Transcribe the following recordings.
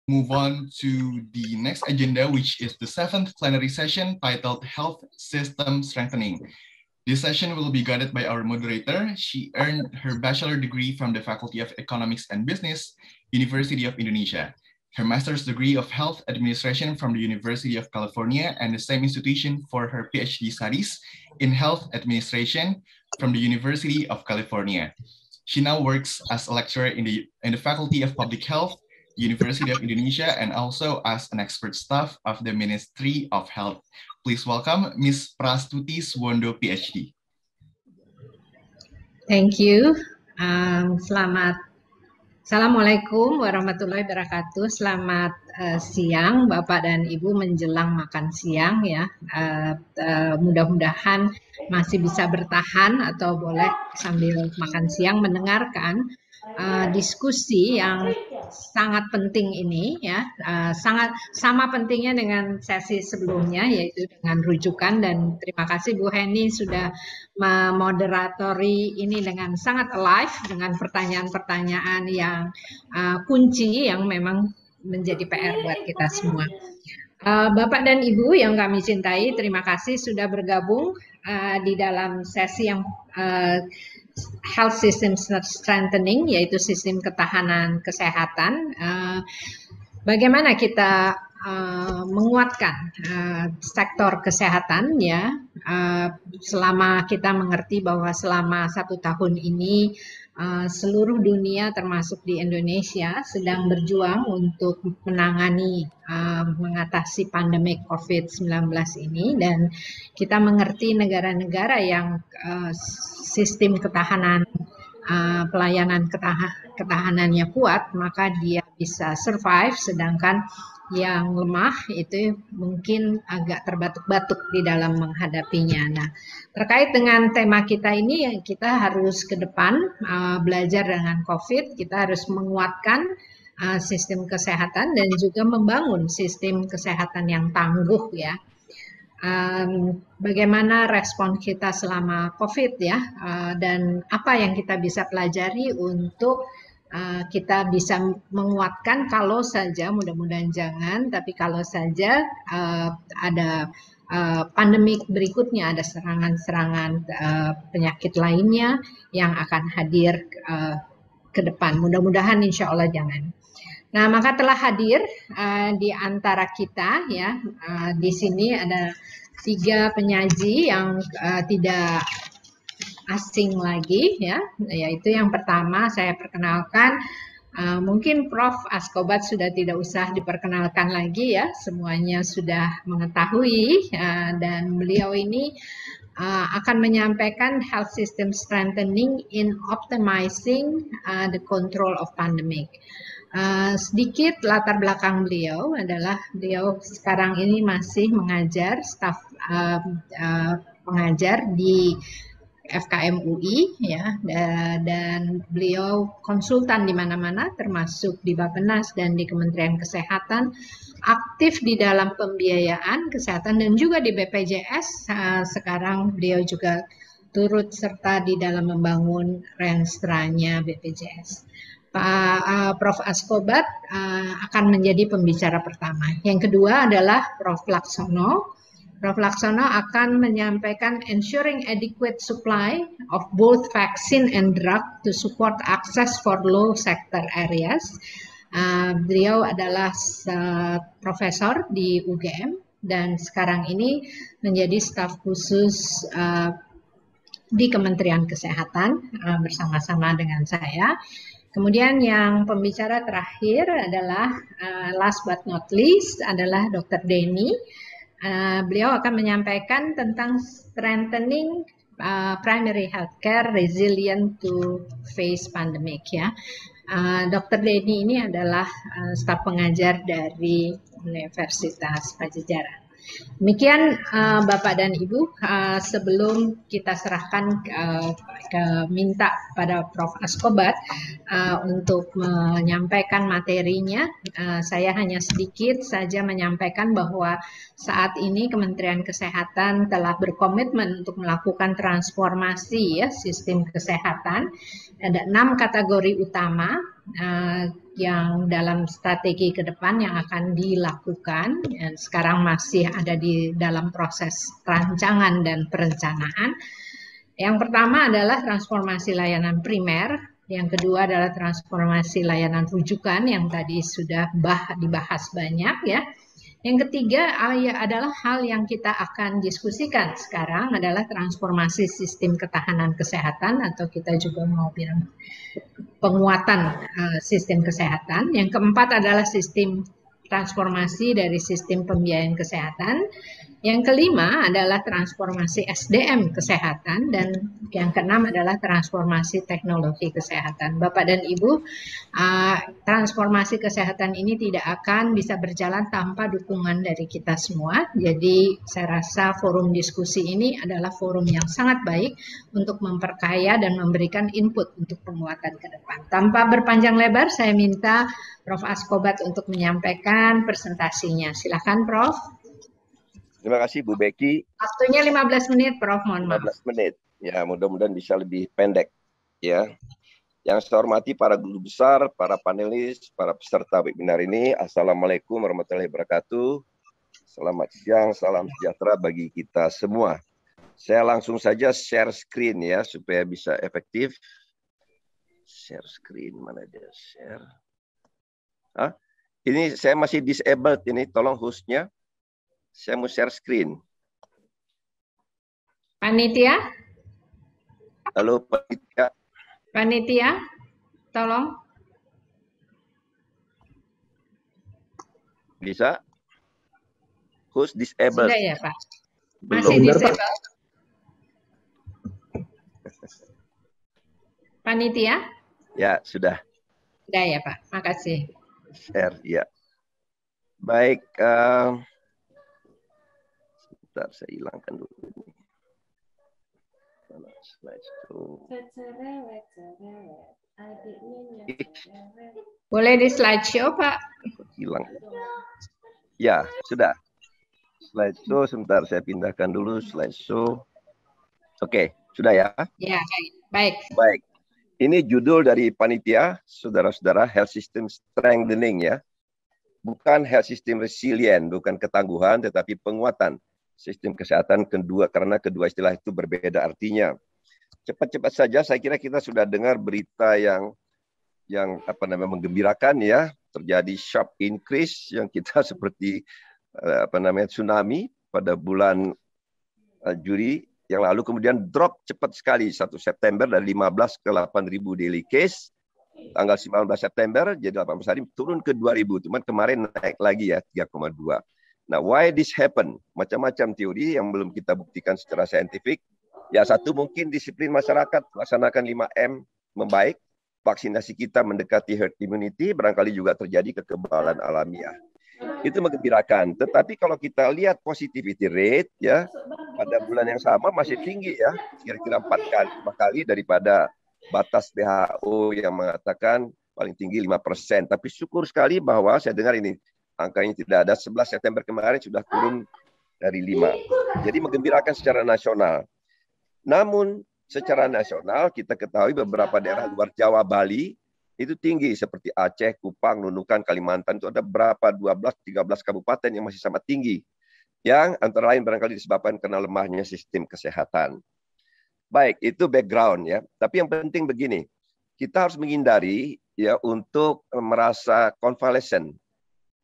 move on to the next agenda, which is the 7th plenary session titled Health System Strengthening. This session will be guided by our moderator. She earned her bachelor degree from the Faculty of Economics and Business, University of Indonesia, her master's degree of health administration from the University of California, and the same institution for her PhD studies in health administration from the University of California. She now works as a lecturer in the Faculty of Public Health, University of Indonesia, and also as an expert staff of the Ministry of Health. Please welcome Ms. Prastuti Suwondo, PhD. Thank you. Assalamualaikum warahmatullahi wabarakatuh. Selamat siang, Bapak dan Ibu menjelang makan siang ya. Mudah-mudahan masih bisa bertahan atau boleh sambil makan siang mendengarkan diskusi yang sangat penting ini ya, sangat sama pentingnya dengan sesi sebelumnya yaitu dengan rujukan, dan terima kasih Bu Heni sudah memoderatori ini dengan sangat alive dengan pertanyaan-pertanyaan yang kunci yang memang menjadi PR buat kita semua. Bapak dan Ibu yang kami cintai, terima kasih sudah bergabung di dalam sesi yang Health System Strengthening, yaitu sistem ketahanan kesehatan. Bagaimana kita menguatkan sektor kesehatan ya, selama kita mengerti bahwa selama 1 tahun ini seluruh dunia termasuk di Indonesia sedang berjuang untuk mengatasi pandemi COVID-19 ini, dan kita mengerti negara-negara yang sistem ketahanan pelayanan ketahanannya kuat, maka dia bisa survive, sedangkan yang lemah itu mungkin agak terbatuk-batuk di dalam menghadapinya. Nah, terkait dengan tema kita ini, kita harus ke depan belajar dengan COVID, kita harus menguatkan sistem kesehatan dan juga membangun sistem kesehatan yang tangguh ya. Bagaimana respon kita selama COVID ya, dan apa yang kita bisa pelajari untuk kita bisa menguatkan kalau saja, mudah-mudahan jangan, tapi kalau saja ada pandemik berikutnya, ada serangan-serangan penyakit lainnya yang akan hadir ke depan. Mudah-mudahan insya Allah jangan. Nah, maka telah hadir di antara kita ya, di sini ada 3 penyaji yang tidak asing lagi ya, yaitu yang pertama saya perkenalkan, mungkin Prof. Askobat sudah tidak usah diperkenalkan lagi ya, semuanya sudah mengetahui, dan beliau ini akan menyampaikan Health System Strengthening in Optimizing the Control of Pandemic. Sedikit latar belakang beliau adalah beliau sekarang ini masih mengajar, staf pengajar di FKM UI ya, dan beliau konsultan di mana-mana termasuk di Bappenas dan di Kementerian Kesehatan, aktif di dalam pembiayaan kesehatan dan juga di BPJS. Sekarang beliau juga turut serta di dalam membangun renstranya BPJS. Pak Prof. Askobat akan menjadi pembicara pertama. Yang kedua adalah Prof. Laksono. Prof. Laksono akan menyampaikan ensuring adequate supply of both vaccine and drug to support access for low sector areas. Beliau adalah profesor di UGM dan sekarang ini menjadi staf khusus di Kementerian Kesehatan bersama-sama dengan saya. Kemudian yang pembicara terakhir adalah last but not least adalah Dr. Denny. Beliau akan menyampaikan tentang strengthening primary healthcare resilient to face pandemic ya. Dr. Denny ini adalah staf pengajar dari Universitas Padjadjaran. Demikian Bapak dan Ibu, sebelum kita serahkan minta pada Prof. Askobat untuk menyampaikan materinya, saya hanya sedikit saja menyampaikan bahwa saat ini Kementerian Kesehatan telah berkomitmen untuk melakukan transformasi ya sistem kesehatan. Ada 6 kategori utama yang dalam strategi ke depan yang akan dilakukan, dan sekarang masih ada di dalam proses rancangan dan perencanaan. Yang pertama adalah transformasi layanan primer, yang kedua adalah transformasi layanan rujukan yang tadi sudah dibahas banyak ya. Yang ketiga adalah hal yang kita akan diskusikan sekarang adalah transformasi sistem ketahanan kesehatan, atau kita juga mau bilang penguatan sistem kesehatan. Yang keempat adalah sistem transformasi dari sistem pembiayaan kesehatan. Yang kelima adalah transformasi SDM kesehatan, dan yang keenam adalah transformasi teknologi kesehatan. Bapak dan Ibu, transformasi kesehatan ini tidak akan bisa berjalan tanpa dukungan dari kita semua. Jadi saya rasa forum diskusi ini adalah forum yang sangat baik untuk memperkaya dan memberikan input untuk penguatan ke depan. Tanpa berpanjang lebar, saya minta Prof. Askobat untuk menyampaikan presentasinya. Silakan, Prof. Terima kasih Bu Becky. Waktunya 15 menit, Prof. Mohon maaf. 15 menit. Ya, mudah-mudahan bisa lebih pendek. Ya. Yang saya hormati para guru besar, para panelis, para peserta webinar ini. Assalamualaikum warahmatullahi wabarakatuh. Selamat siang, salam sejahtera bagi kita semua. Saya langsung saja share screen ya, supaya bisa efektif. Share screen, mana dia share? Ini saya masih disabled ini, tolong hostnya. Saya mau share screen. Panitia? Halo Panitia. Panitia, tolong. Bisa? Host disabled. Sudah ya, Pak? Belum. Masih disabled? Panitia? Ya, sudah. Sudah ya, Pak. Makasih. Share, ya. Baik. Sebentar, saya hilangkan dulu ini. Boleh di slideshow, Pak? Hilang. Ya, sudah. Slideshow, sebentar saya pindahkan dulu slideshow. Oke, sudah ya? Ya, baik. Baik. Ini judul dari panitia, saudara-saudara, Health System Strengthening ya. Bukan health system resilient, bukan ketangguhan, tetapi penguatan sistem kesehatan kedua, karena kedua istilah itu berbeda artinya. Cepat-cepat saja, saya kira kita sudah dengar berita yang menggembirakan ya, terjadi sharp increase yang kita seperti tsunami pada bulan Juli yang lalu, kemudian drop cepat sekali 1 September dari 15 ke 8.000 daily case. Tanggal 19 September jadi 18 hari turun ke 2.000, cuman kemarin naik lagi ya 3,2. Nah, why this happen? Macam-macam teori yang belum kita buktikan secara saintifik. Ya, satu mungkin disiplin masyarakat, melaksanakan 5M membaik, vaksinasi kita mendekati herd immunity, barangkali juga terjadi kekebalan alamiah. Itu menggembirakan. Tetapi kalau kita lihat positivity rate ya, pada bulan yang sama masih tinggi ya, kira-kira 5 kali daripada batas WHO yang mengatakan paling tinggi 5%. Tapi syukur sekali bahwa saya dengar ini angkanya tidak ada. 11 September kemarin sudah turun dari 5. Jadi menggembirakan secara nasional. Namun secara nasional kita ketahui beberapa daerah luar Jawa, Bali itu tinggi seperti Aceh, Kupang, Nunukan, Kalimantan itu ada berapa 12-13 kabupaten yang masih sangat tinggi. Yang antara lain barangkali disebabkan karena lemahnya sistem kesehatan. Baik, itu background ya. Tapi yang penting begini, kita harus menghindari ya untuk merasa convalescent,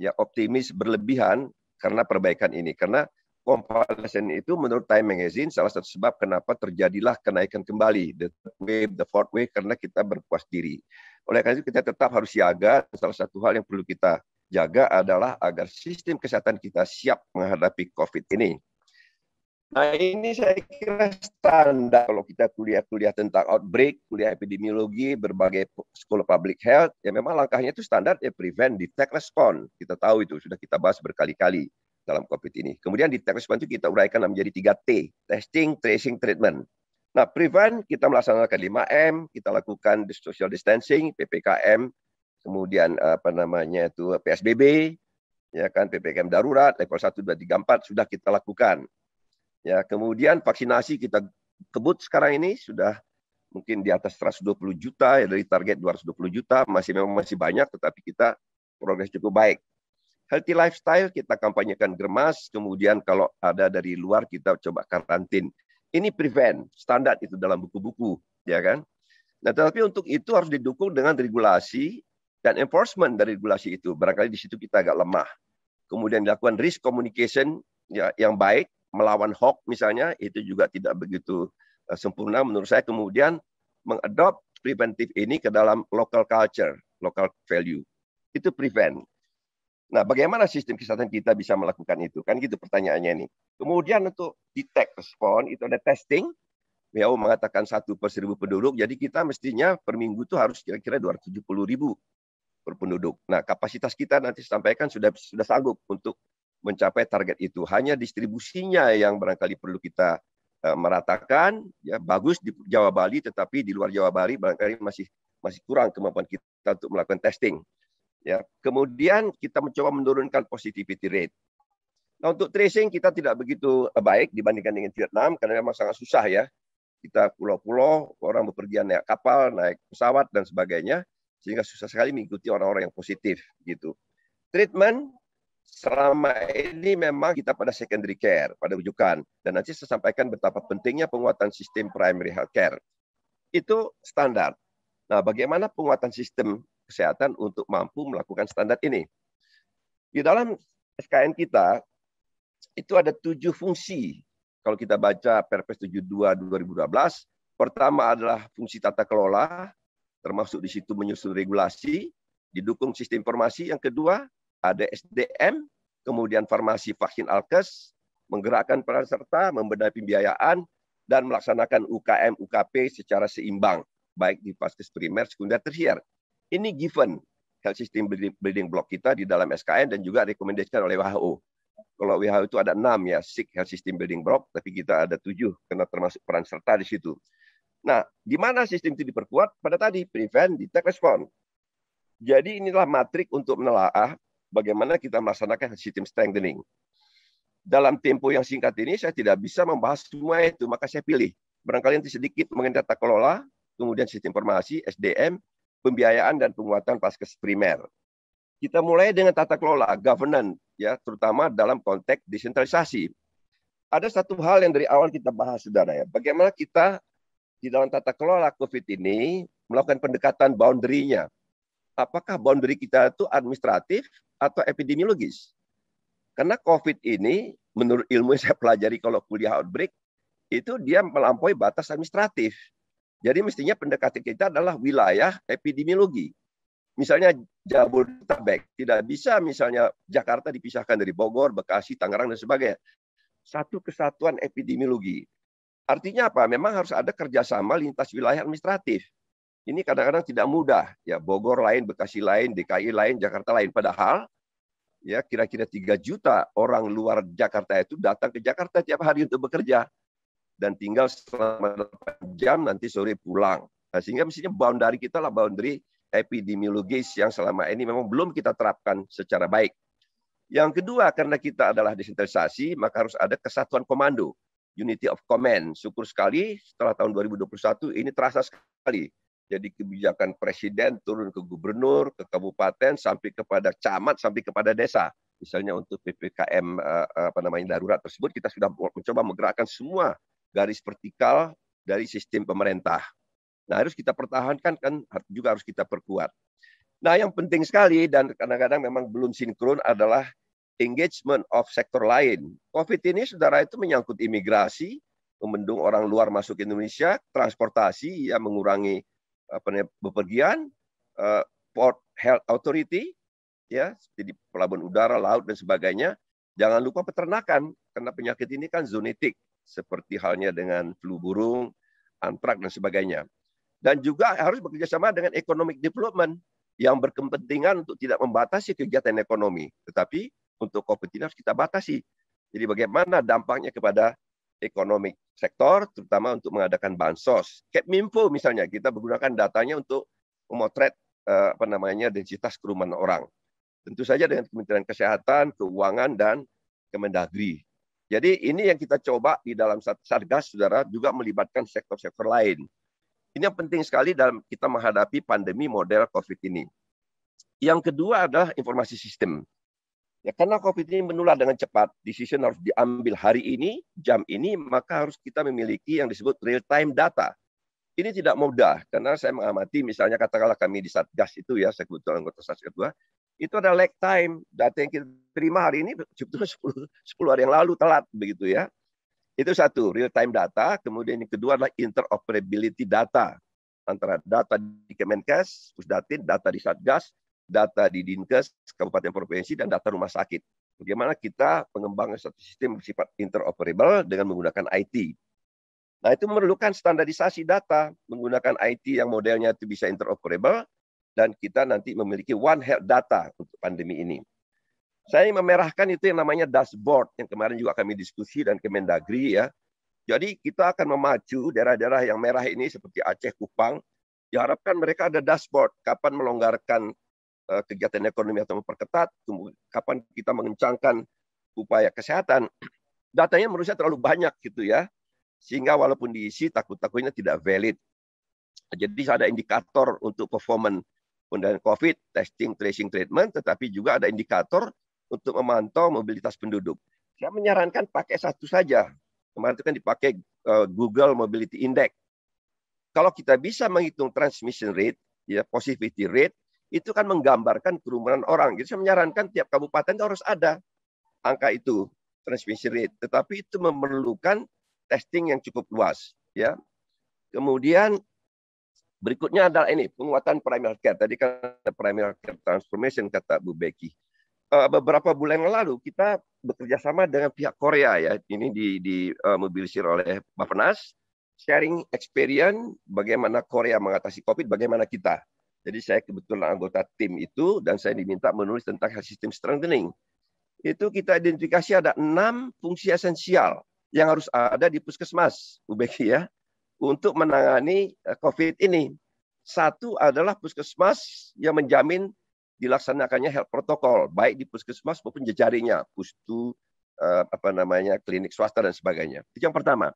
ya optimis berlebihan karena perbaikan ini. Karena convalescent itu menurut Time Magazine salah satu sebab kenapa terjadilah kenaikan kembali the wave, the fourth wave, karena kita berpuas diri. Oleh karena itu kita tetap harus siaga. Salah satu hal yang perlu kita jaga adalah agar sistem kesehatan kita siap menghadapi COVID ini. Nah, ini saya kira standar kalau kita kuliah tentang outbreak, kuliah epidemiologi, berbagai sekolah public health, ya memang langkahnya itu standar ya prevent, detect, respond. Kita tahu itu, sudah kita bahas berkali-kali dalam COVID ini. Kemudian detect, respond itu kita uraikan menjadi 3T, testing, tracing, treatment. Nah, prevent kita melaksanakan 5M, kita lakukan social distancing, PPKM, kemudian PSBB, ya kan PPKM darurat, level 1, 2, 3, 4 sudah kita lakukan. Ya, kemudian vaksinasi kita kebut sekarang ini sudah mungkin di atas 120 juta, ya dari target 220 juta, memang masih banyak, tetapi kita progres cukup baik. Healthy lifestyle kita kampanyekan germas, kemudian kalau ada dari luar kita coba karantin. Ini prevent, standar itu dalam buku-buku, ya kan? Nah, tetapi untuk itu harus didukung dengan regulasi dan enforcement dari regulasi itu. Barangkali di situ kita agak lemah. Kemudian dilakukan risk communication ya, yang baik, melawan hoax misalnya, itu juga tidak begitu sempurna menurut saya. Kemudian mengadopt preventif ini ke dalam local culture, local value. Itu prevent. Nah, bagaimana sistem kesehatan kita bisa melakukan itu? Kan gitu pertanyaannya ini. Kemudian untuk detect respon, itu ada testing. WHO mengatakan 1 per 1000 penduduk, jadi kita mestinya per minggu itu harus kira-kira 270.000 per penduduk. Nah, kapasitas kita nanti sampaikan sudah sanggup untuk mencapai target itu. Hanya distribusinya yang barangkali perlu kita meratakan, ya bagus di Jawa Bali, tetapi di luar Jawa Bali barangkali masih kurang kemampuan kita untuk melakukan testing. Ya, kemudian kita mencoba menurunkan positivity rate. Nah, untuk tracing kita tidak begitu baik dibandingkan dengan Vietnam karena memang sangat susah ya. Kita pulau-pulau, orang bepergian naik kapal, naik pesawat dan sebagainya, sehingga susah sekali mengikuti orang-orang yang positif gitu. Treatment selama ini memang kita pada secondary care, pada rujukan. Dan nanti saya sampaikan betapa pentingnya penguatan sistem primary health care. Itu standar. Nah, bagaimana penguatan sistem kesehatan untuk mampu melakukan standar ini? Di dalam SKN kita, itu ada 7 fungsi. Kalau kita baca Perpres 72/2012, pertama adalah fungsi tata kelola, termasuk di situ menyusun regulasi, didukung sistem informasi. Yang kedua, ada SDM, kemudian farmasi vaksin alkes, menggerakkan peran serta, membenahi pembiayaan, dan melaksanakan UKM, UKP secara seimbang, baik di vaskes primer, sekunder, tersier. Ini given health system building block kita di dalam SKN dan juga rekomendasikan oleh WHO. Kalau WHO itu ada 6 ya, 6 health system building block, tapi kita ada 7 karena termasuk peran serta di situ. Nah, di mana sistem itu diperkuat? Pada tadi, prevent, detect, respond. Jadi inilah matrik untuk menelaah bagaimana kita melaksanakan sistem strengthening. Dalam tempo yang singkat ini, saya tidak bisa membahas semua itu, maka saya pilih. Barangkali nanti sedikit mengenai tata kelola, kemudian sistem informasi, SDM, pembiayaan, dan penguatan vaskes primer. Kita mulai dengan tata kelola, governance, ya, terutama dalam konteks desentralisasi. Ada satu hal yang dari awal kita bahas, saudara, ya. Bagaimana kita di dalam tata kelola COVID ini melakukan pendekatan boundary-nya. Apakah boundary kita itu administratif atau epidemiologis? Karena COVID ini, menurut ilmu yang saya pelajari kalau kuliah outbreak, itu dia melampaui batas administratif. Jadi mestinya pendekatan kita adalah wilayah epidemiologi. Misalnya Jabodetabek, tidak bisa misalnya Jakarta dipisahkan dari Bogor, Bekasi, Tangerang, dan sebagainya. Satu kesatuan epidemiologi. Artinya apa? Memang harus ada kerjasama lintas wilayah administratif. Ini kadang-kadang tidak mudah. Ya, Bogor lain, Bekasi lain, DKI lain, Jakarta lain. Padahal ya kira-kira 3 juta orang luar Jakarta itu datang ke Jakarta tiap hari untuk bekerja. Dan tinggal selama 8 jam, nanti sore pulang. Nah, sehingga mestinya boundary kita lah boundary epidemiologis yang selama ini memang belum kita terapkan secara baik. Yang kedua, karena kita adalah desentralisasi, maka harus ada kesatuan komando, unity of command. Syukur sekali setelah tahun 2021 ini terasa sekali. Jadi kebijakan presiden turun ke gubernur, ke kabupaten, sampai kepada camat, sampai kepada desa. Misalnya untuk PPKM darurat tersebut, kita sudah mencoba menggerakkan semua garis vertikal dari sistem pemerintah. Nah, harus kita pertahankan, kan juga harus kita perkuat. Nah, yang penting sekali dan kadang-kadang memang belum sinkron adalah engagement of sektor lain. COVID ini, saudara, itu menyangkut imigrasi, membendung orang luar masuk ke Indonesia, transportasi, ya mengurangi bepergian, Port Health Authority, ya seperti di pelabuhan udara, laut, dan sebagainya. Jangan lupa peternakan, karena penyakit ini kan zoonotik, seperti halnya dengan flu burung, antrak, dan sebagainya. Dan juga harus bekerja sama dengan economic development yang berkepentingan untuk tidak membatasi kegiatan ekonomi. Tetapi untuk COVID ini harus kita batasi. Jadi bagaimana dampaknya kepada ekonomi sektor, terutama untuk mengadakan bansos. Kepminfo misalnya, kita menggunakan datanya untuk memotret densitas kerumunan orang. Tentu saja dengan Kementerian Kesehatan, Keuangan, dan Kemendagri. Jadi ini yang kita coba di dalam Satgas, saudara, juga melibatkan sektor-sektor lain. Ini yang penting sekali dalam kita menghadapi pandemi model COVID ini. Yang kedua adalah informasi sistem. Ya, karena COVID ini menular dengan cepat, decision harus diambil hari ini, jam ini, maka harus kita memiliki yang disebut real-time data. Ini tidak mudah, karena saya mengamati, misalnya katakanlah kami di Satgas itu ya, saya kebetulan anggota Satgas 2, itu ada lag time, data yang kita terima hari ini sebetulnya 10 hari yang lalu telat, begitu ya. Itu satu, real-time data. Kemudian yang kedua adalah interoperability data, antara data di Kemenkes, Pusdatin, data di Satgas, data di Dinkes, kabupaten provinsi, dan data rumah sakit. Bagaimana kita mengembangkan satu sistem bersifat interoperable dengan menggunakan IT. Nah, itu memerlukan standarisasi data, menggunakan IT yang modelnya itu bisa interoperable, dan kita nanti memiliki One Health data untuk pandemi ini. Saya memerahkan itu yang namanya dashboard, yang kemarin juga kami diskusi dan Kemendagri ya. Jadi kita akan memacu daerah-daerah yang merah ini seperti Aceh, Kupang, diharapkan mereka ada dashboard, kapan melonggarkan kegiatan ekonomi atau memperketat, kapan kita mengencangkan upaya kesehatan. Datanya menurut saya terlalu banyak gitu ya, sehingga walaupun diisi takut-takutnya tidak valid. Jadi ada indikator untuk performance pengendalian COVID, testing, tracing, treatment, tetapi juga ada indikator untuk memantau mobilitas penduduk. Saya menyarankan pakai satu saja. Kemarin itu kan dipakai Google Mobility Index. Kalau kita bisa menghitung transmission rate, ya positivity rate, itu kan menggambarkan kerumunan orang. Jadi saya menyarankan tiap kabupaten harus ada angka itu, transmission rate. Tetapi itu memerlukan testing yang cukup luas. Ya. Kemudian berikutnya adalah ini, penguatan primary care. Tadi kan primary care transformation kata Bu Becky. Beberapa bulan yang lalu kita bekerja sama dengan pihak Korea ya. Ini dimobilisir oleh Bappenas, sharing experience bagaimana Korea mengatasi COVID, bagaimana kita. Jadi saya kebetulan anggota tim itu dan saya diminta menulis tentang sistem strengthening. Itu kita identifikasi ada 6 fungsi esensial yang harus ada di puskesmas, Bu Becky ya, untuk menangani COVID ini. Satu adalah puskesmas yang menjamin dilaksanakannya health protokol, baik di puskesmas maupun jejaringnya, pustu, klinik swasta dan sebagainya. Itu yang pertama.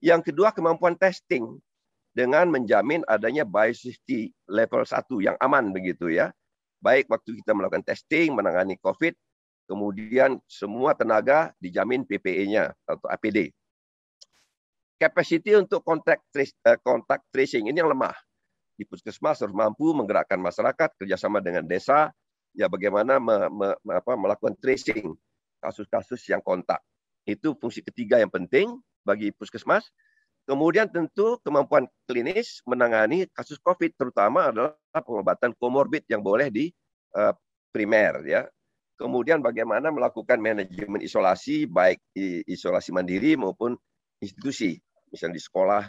Yang kedua, kemampuan testing dengan menjamin adanya biosafety level 1 yang aman begitu ya. Baik waktu kita melakukan testing, menangani COVID, kemudian semua tenaga dijamin PPE-nya atau APD. Capacity untuk contact tracing ini yang lemah. Di puskesmas harus mampu menggerakkan masyarakat kerjasama dengan desa, ya bagaimana melakukan tracing kasus-kasus yang kontak. Itu fungsi ketiga yang penting bagi puskesmas. Kemudian tentu kemampuan klinis menangani kasus COVID, terutama adalah pengobatan komorbid yang boleh di primer ya. Kemudian bagaimana melakukan manajemen isolasi, baik isolasi mandiri maupun institusi, misalnya di sekolah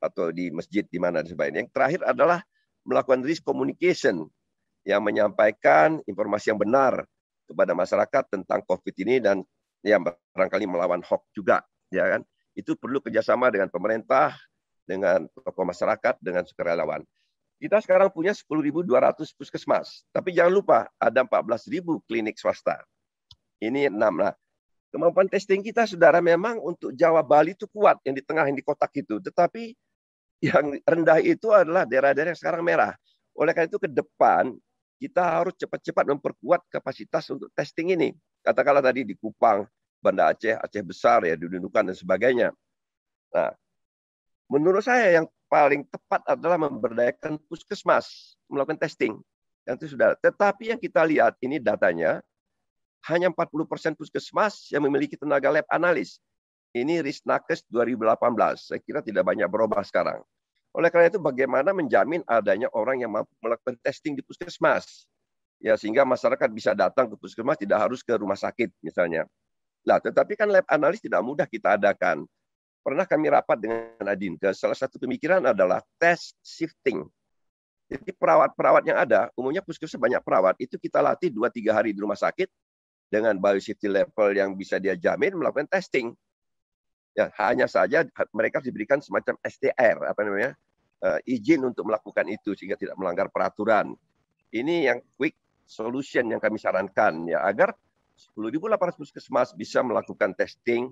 atau di masjid di mana dan sebagainya. Yang terakhir adalah melakukan risk communication yang menyampaikan informasi yang benar kepada masyarakat tentang COVID ini dan yang barangkali melawan hoax juga, ya kan? Itu perlu kerjasama dengan pemerintah, dengan tokoh masyarakat, dengan sukarelawan. Kita sekarang punya 10.200 puskesmas, tapi jangan lupa ada 14.000 klinik swasta. Ini 6. Nah, kemampuan testing kita, saudara, memang untuk Jawa Bali itu kuat, yang di tengah, yang di kotak itu. Tetapi yang rendah itu adalah daerah-daerah yang sekarang merah. Oleh karena itu ke depan, kita harus cepat-cepat memperkuat kapasitas untuk testing ini. Katakanlah tadi di Kupang, Banda Aceh, Aceh Besar, ya, di Nunukan dan sebagainya. Nah, menurut saya yang paling tepat adalah memberdayakan puskesmas melakukan testing. Itu sudah. Tetapi yang kita lihat ini datanya, hanya 40% puskesmas yang memiliki tenaga lab analis. Ini Risnakes 2018. Saya kira tidak banyak berubah sekarang. Oleh karena itu, bagaimana menjamin adanya orang yang mampu melakukan testing di puskesmas, ya, sehingga masyarakat bisa datang ke puskesmas, tidak harus ke rumah sakit misalnya. Nah, tetapi kan lab analis tidak mudah kita adakan. Pernah kami rapat dengan Adinkes, salah satu pemikiran adalah test shifting. Jadi perawat-perawat yang ada, umumnya puskesmas banyak perawat, itu kita latih 2-3 hari di rumah sakit dengan biosafety level yang bisa dia jamin melakukan testing. Ya, hanya saja mereka diberikan semacam STR, izin untuk melakukan itu sehingga tidak melanggar peraturan. Ini yang quick solution yang kami sarankan, ya, agar 10.800 puskesmas bisa melakukan testing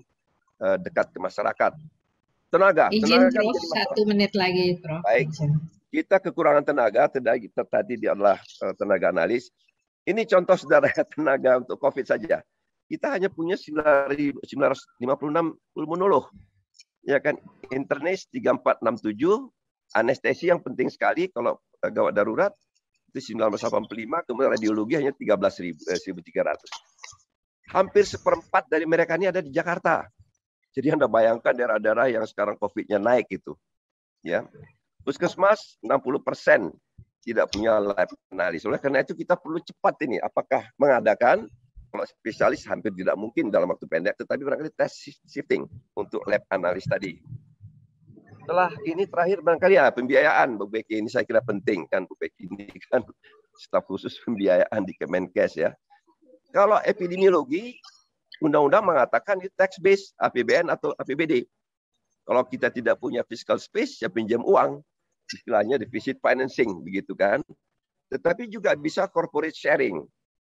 dekat ke masyarakat. Tenaga. Izin Tenaga kan Prof, menjadi masalah. 1 menit lagi Prof. Baik. Kita kekurangan tenaga, tadi dia adalah tenaga analis. Ini contoh saudara tenaga untuk COVID saja. Kita hanya punya 9.956 pulmonolog. Ya kan, internis 3467, anestesi yang penting sekali kalau gawat darurat itu 1985, kemudian radiologi hanya 13.300. Hampir seperempat dari mereka ini ada di Jakarta. Jadi Anda bayangkan daerah-daerah yang sekarang COVID-nya naik itu. Ya. Puskesmas 60% tidak punya lab analis. Oleh karena itu kita perlu cepat ini. Apakah mengadakan, kalau spesialis hampir tidak mungkin dalam waktu pendek, tetapi barangkali test shifting untuk lab analis tadi. Setelah ini terakhir barangkali ya pembiayaan. Bu Becky ini saya kira penting kan. Bu Becky ini kan staf khusus pembiayaan di Kemenkes ya. Kalau epidemiologi, undang-undang mengatakan itu tax base APBN atau APBD. Kalau kita tidak punya fiscal space, ya pinjam uang. Istilahnya deficit financing, begitu kan. Tetapi juga bisa corporate sharing.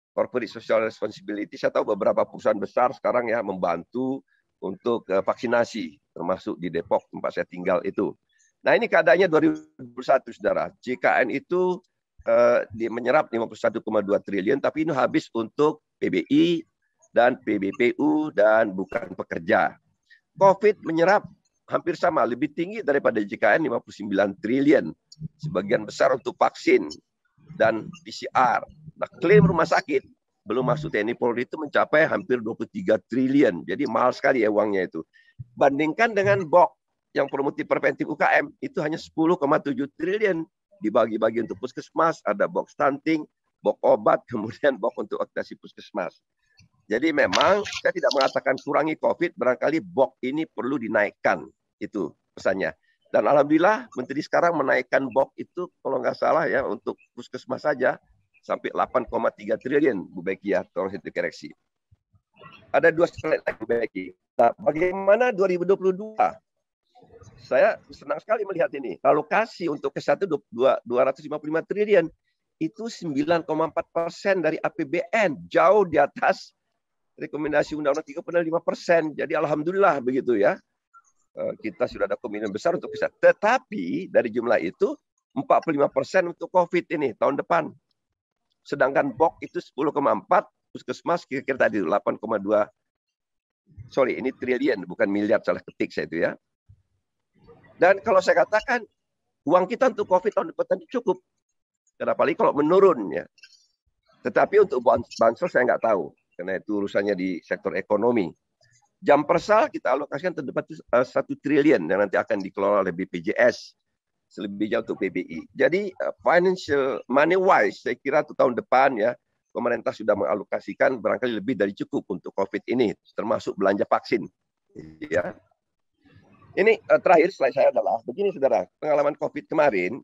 Corporate social responsibility. Saya tahu beberapa perusahaan besar sekarang ya membantu untuk vaksinasi. Termasuk di Depok, tempat saya tinggal itu. Nah ini keadaannya 2021, saudara. JKN itu menyerap 51,2 triliun, tapi ini habis untuk PBI, dan PBPU dan bukan pekerja. COVID menyerap hampir sama, lebih tinggi daripada JKN 59 triliun. Sebagian besar untuk vaksin dan PCR. Nah, klaim rumah sakit belum masuk TNI Polri itu mencapai hampir 23 triliun. Jadi mahal sekali ya uangnya itu. Bandingkan dengan BOK yang promotif preventif UKM itu hanya 10,7 triliun dibagi-bagi untuk puskesmas, ada BOK stunting, BOK obat, kemudian BOK untuk aktivitas puskesmas. Jadi memang saya tidak mengatakan kurangi COVID, barangkali BOK ini perlu dinaikkan, itu pesannya. Dan alhamdulillah Menteri sekarang menaikkan BOK itu kalau nggak salah ya untuk puskesmas saja sampai 8,3 triliun, Bu Becky ya, tolong itu koreksi. Ada 2 slide lagi Bu Becky. Nah, bagaimana 2022? Saya senang sekali melihat ini. Alokasi untuk ke-1 255 triliun itu 9,4% dari APBN, jauh di atas rekomendasi Undang-Undang 3,5%. Jadi alhamdulillah begitu ya. Kita sudah ada komitmen besar untuk bisa. Tetapi dari jumlah itu 45% untuk COVID ini tahun depan. Sedangkan BOK itu 10,4, puskesmas kira-kira tadi 8,2. Sorry, ini triliun bukan miliar, salah ketik saya itu ya. Dan kalau saya katakan uang kita untuk COVID tahun depan cukup. Kenapa lagi kalau menurun ya. Tetapi untuk bansos saya nggak tahu. Karena itu urusannya di sektor ekonomi. Jam persal kita alokasikan terdapat 1 triliun yang nanti akan dikelola oleh BPJS. Selebihnya untuk PBI. Jadi financial money wise saya kira untuk tahun depan ya pemerintah sudah mengalokasikan barangkali lebih dari cukup untuk COVID ini. Termasuk belanja vaksin. Ya. Ini terakhir slide saya adalah begini saudara. Pengalaman COVID kemarin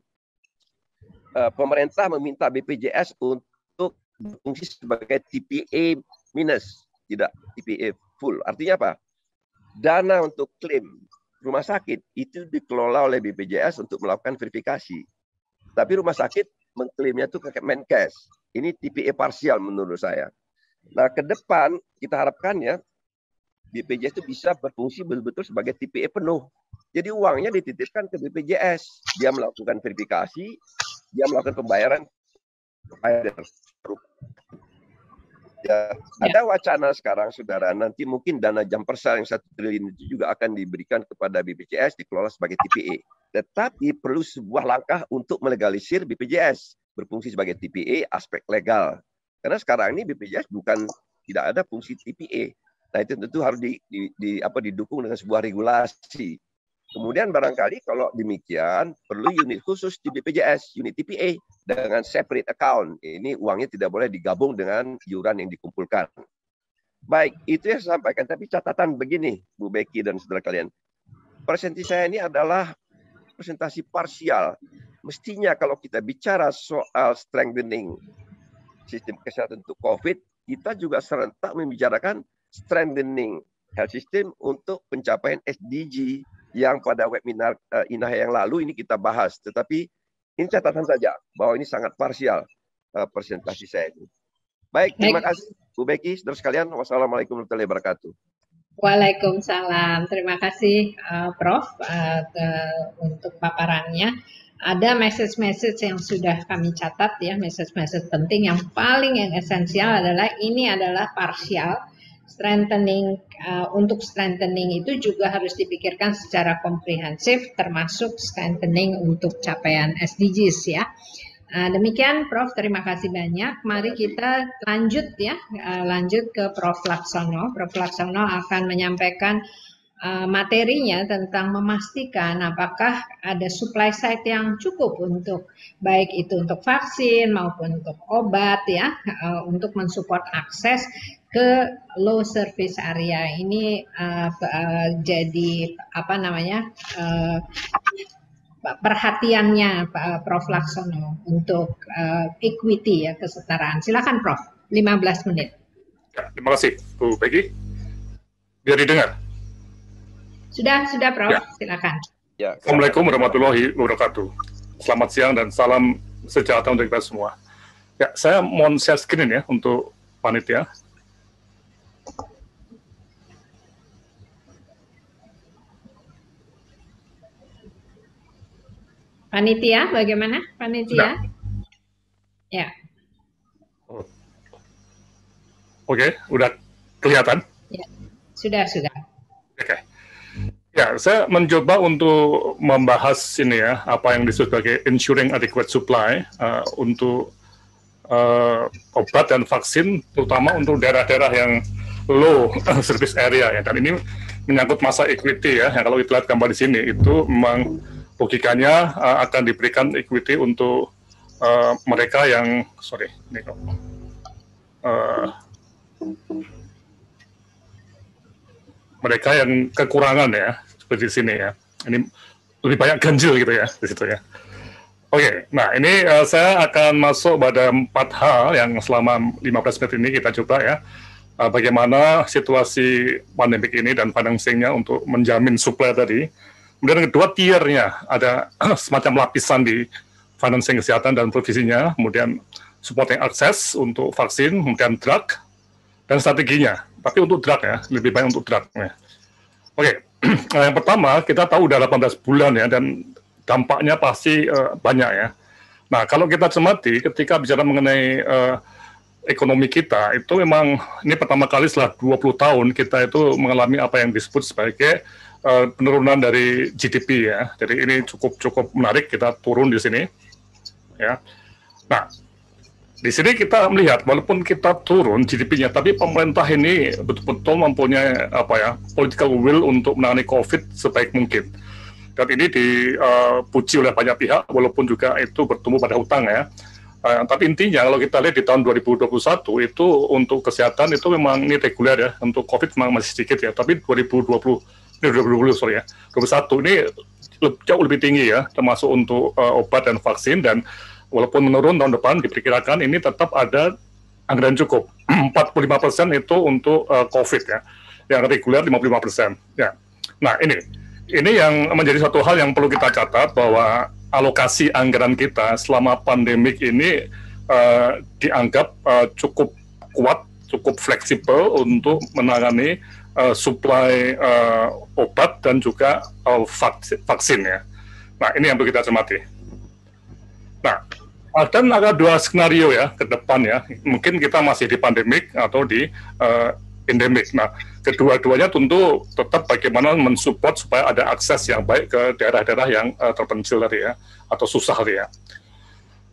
pemerintah meminta BPJS untuk berfungsi sebagai TPA minus, tidak TPA full. Artinya apa? Dana untuk klaim rumah sakit itu dikelola oleh BPJS untuk melakukan verifikasi. Tapi rumah sakit mengklaimnya itu ke Kemenkes. Ini TPA parsial menurut saya. Nah, ke depan kita harapkan ya BPJS itu bisa berfungsi betul-betul sebagai TPA penuh. Jadi uangnya dititipkan ke BPJS. Dia melakukan verifikasi, dia melakukan pembayaran. Ya, ada wacana sekarang, saudara, nanti mungkin dana jam persal yang 1 triliun itu juga akan diberikan kepada BPJS dikelola sebagai TPA. Tetapi perlu sebuah langkah untuk melegalisir BPJS berfungsi sebagai TPA aspek legal. Karena sekarang ini BPJS tidak ada fungsi TPA. Nah itu tentu harus didukung dengan sebuah regulasi. Kemudian barangkali kalau demikian perlu unit khusus di BPJS, unit TPA dengan separate account. Ini uangnya tidak boleh digabung dengan iuran yang dikumpulkan. Baik, itu yang saya sampaikan. Tapi catatan begini, Bu Becky dan saudara kalian. Presentasi saya ini adalah presentasi parsial. Mestinya kalau kita bicara soal strengthening sistem kesehatan untuk COVID, kita juga serentak membicarakan strengthening health system untuk pencapaian SDG yang pada webinar Inah yang lalu ini kita bahas. Tetapi ini catatan saja bahwa ini sangat parsial presentasi saya ini. Baik, terima kasih Bu Becky, saudara sekalian. Wassalamualaikum warahmatullahi wabarakatuh. Waalaikumsalam. Terima kasih Prof untuk paparannya. Ada message-message yang sudah kami catat ya, message-message penting. Yang paling esensial adalah ini adalah partial strengthening. Untuk strengthening itu juga harus dipikirkan secara komprehensif, termasuk strengthening untuk capaian SDGs ya. Demikian Prof, terima kasih banyak. Mari kita lanjut ya, lanjut ke Prof Laksono. Prof Laksono akan menyampaikan materinya tentang memastikan apakah ada supply side yang cukup untuk baik itu untuk vaksin maupun untuk obat ya, untuk mensupport akses ke low service area. Ini jadi apa namanya? Perhatiannya Pak Prof Laksono untuk equity ya, kesetaraan. Silakan Prof, 15 menit. Ya, terima kasih Bu Peggy. Biar didengar. Sudah Prof, ya. Silakan. Ya, Assalamualaikum warahmatullahi wabarakatuh. Selamat siang dan salam sejahtera untuk kita semua. Ya, saya mohon share screen ya untuk panitia. Panitia, bagaimana? Panitia? Sudah. Ya. Oke, udah kelihatan? Ya, sudah. Oke. Ya, saya mencoba untuk membahas ini ya, apa yang disebut sebagai ensuring adequate supply untuk obat dan vaksin, terutama untuk daerah-daerah yang low service area ya. Dan ini menyangkut masa equity ya. Yang kalau kita lihat gambar di sini itu memang logikanya akan diberikan equity untuk mereka yang mereka yang kekurangan ya, seperti di sini ya. Ini lebih banyak ganjil gitu ya di situ ya. Oke, nah ini saya akan masuk pada 4 hal yang selama 15 menit ini kita coba ya. Bagaimana situasi pandemik ini dan financing-nya untuk menjamin supply tadi. Kemudian yang kedua, tiernya, ada semacam lapisan di financing kesehatan dan provisinya, kemudian supporting akses untuk vaksin, kemudian drug, dan strateginya. Tapi untuk drug ya, lebih banyak untuk drug. Ya. Oke, yang pertama, kita tahu udah 18 bulan ya, dan dampaknya pasti banyak ya. Nah, kalau kita cermati, ketika bicara mengenai ekonomi kita, itu memang, ini pertama kali setelah 20 tahun, kita itu mengalami apa yang disebut sebagai penurunan dari GDP ya. Jadi ini cukup menarik, kita turun di sini ya. Nah, di sini kita melihat walaupun kita turun GDP-nya, tapi pemerintah ini betul-betul mempunyai apa ya, political will untuk menangani COVID sebaik mungkin. Dan ini dipuji oleh banyak pihak, walaupun juga itu bertumbuh pada hutang ya. Tapi intinya kalau kita lihat di tahun 2021 itu untuk kesehatan itu memang ini reguler ya, untuk COVID memang masih sedikit ya, tapi 2021 ini jauh lebih tinggi ya, termasuk untuk obat dan vaksin, dan walaupun menurun tahun depan diperkirakan ini tetap ada anggaran cukup 45% itu untuk COVID ya, yang reguler 55% ya. Nah ini yang menjadi satu hal yang perlu kita catat, bahwa alokasi anggaran kita selama pandemik ini dianggap cukup kuat, cukup fleksibel untuk menangani supply obat dan juga vaksin ya. Nah ini yang perlu kita cermati. Nah, ada 2 skenario ya ke depan ya. Mungkin kita masih di pandemik atau di endemik. Nah, kedua-duanya tentu tetap bagaimana mensupport supaya ada akses yang baik ke daerah-daerah yang terpencil tadi ya, atau susah tadi ya.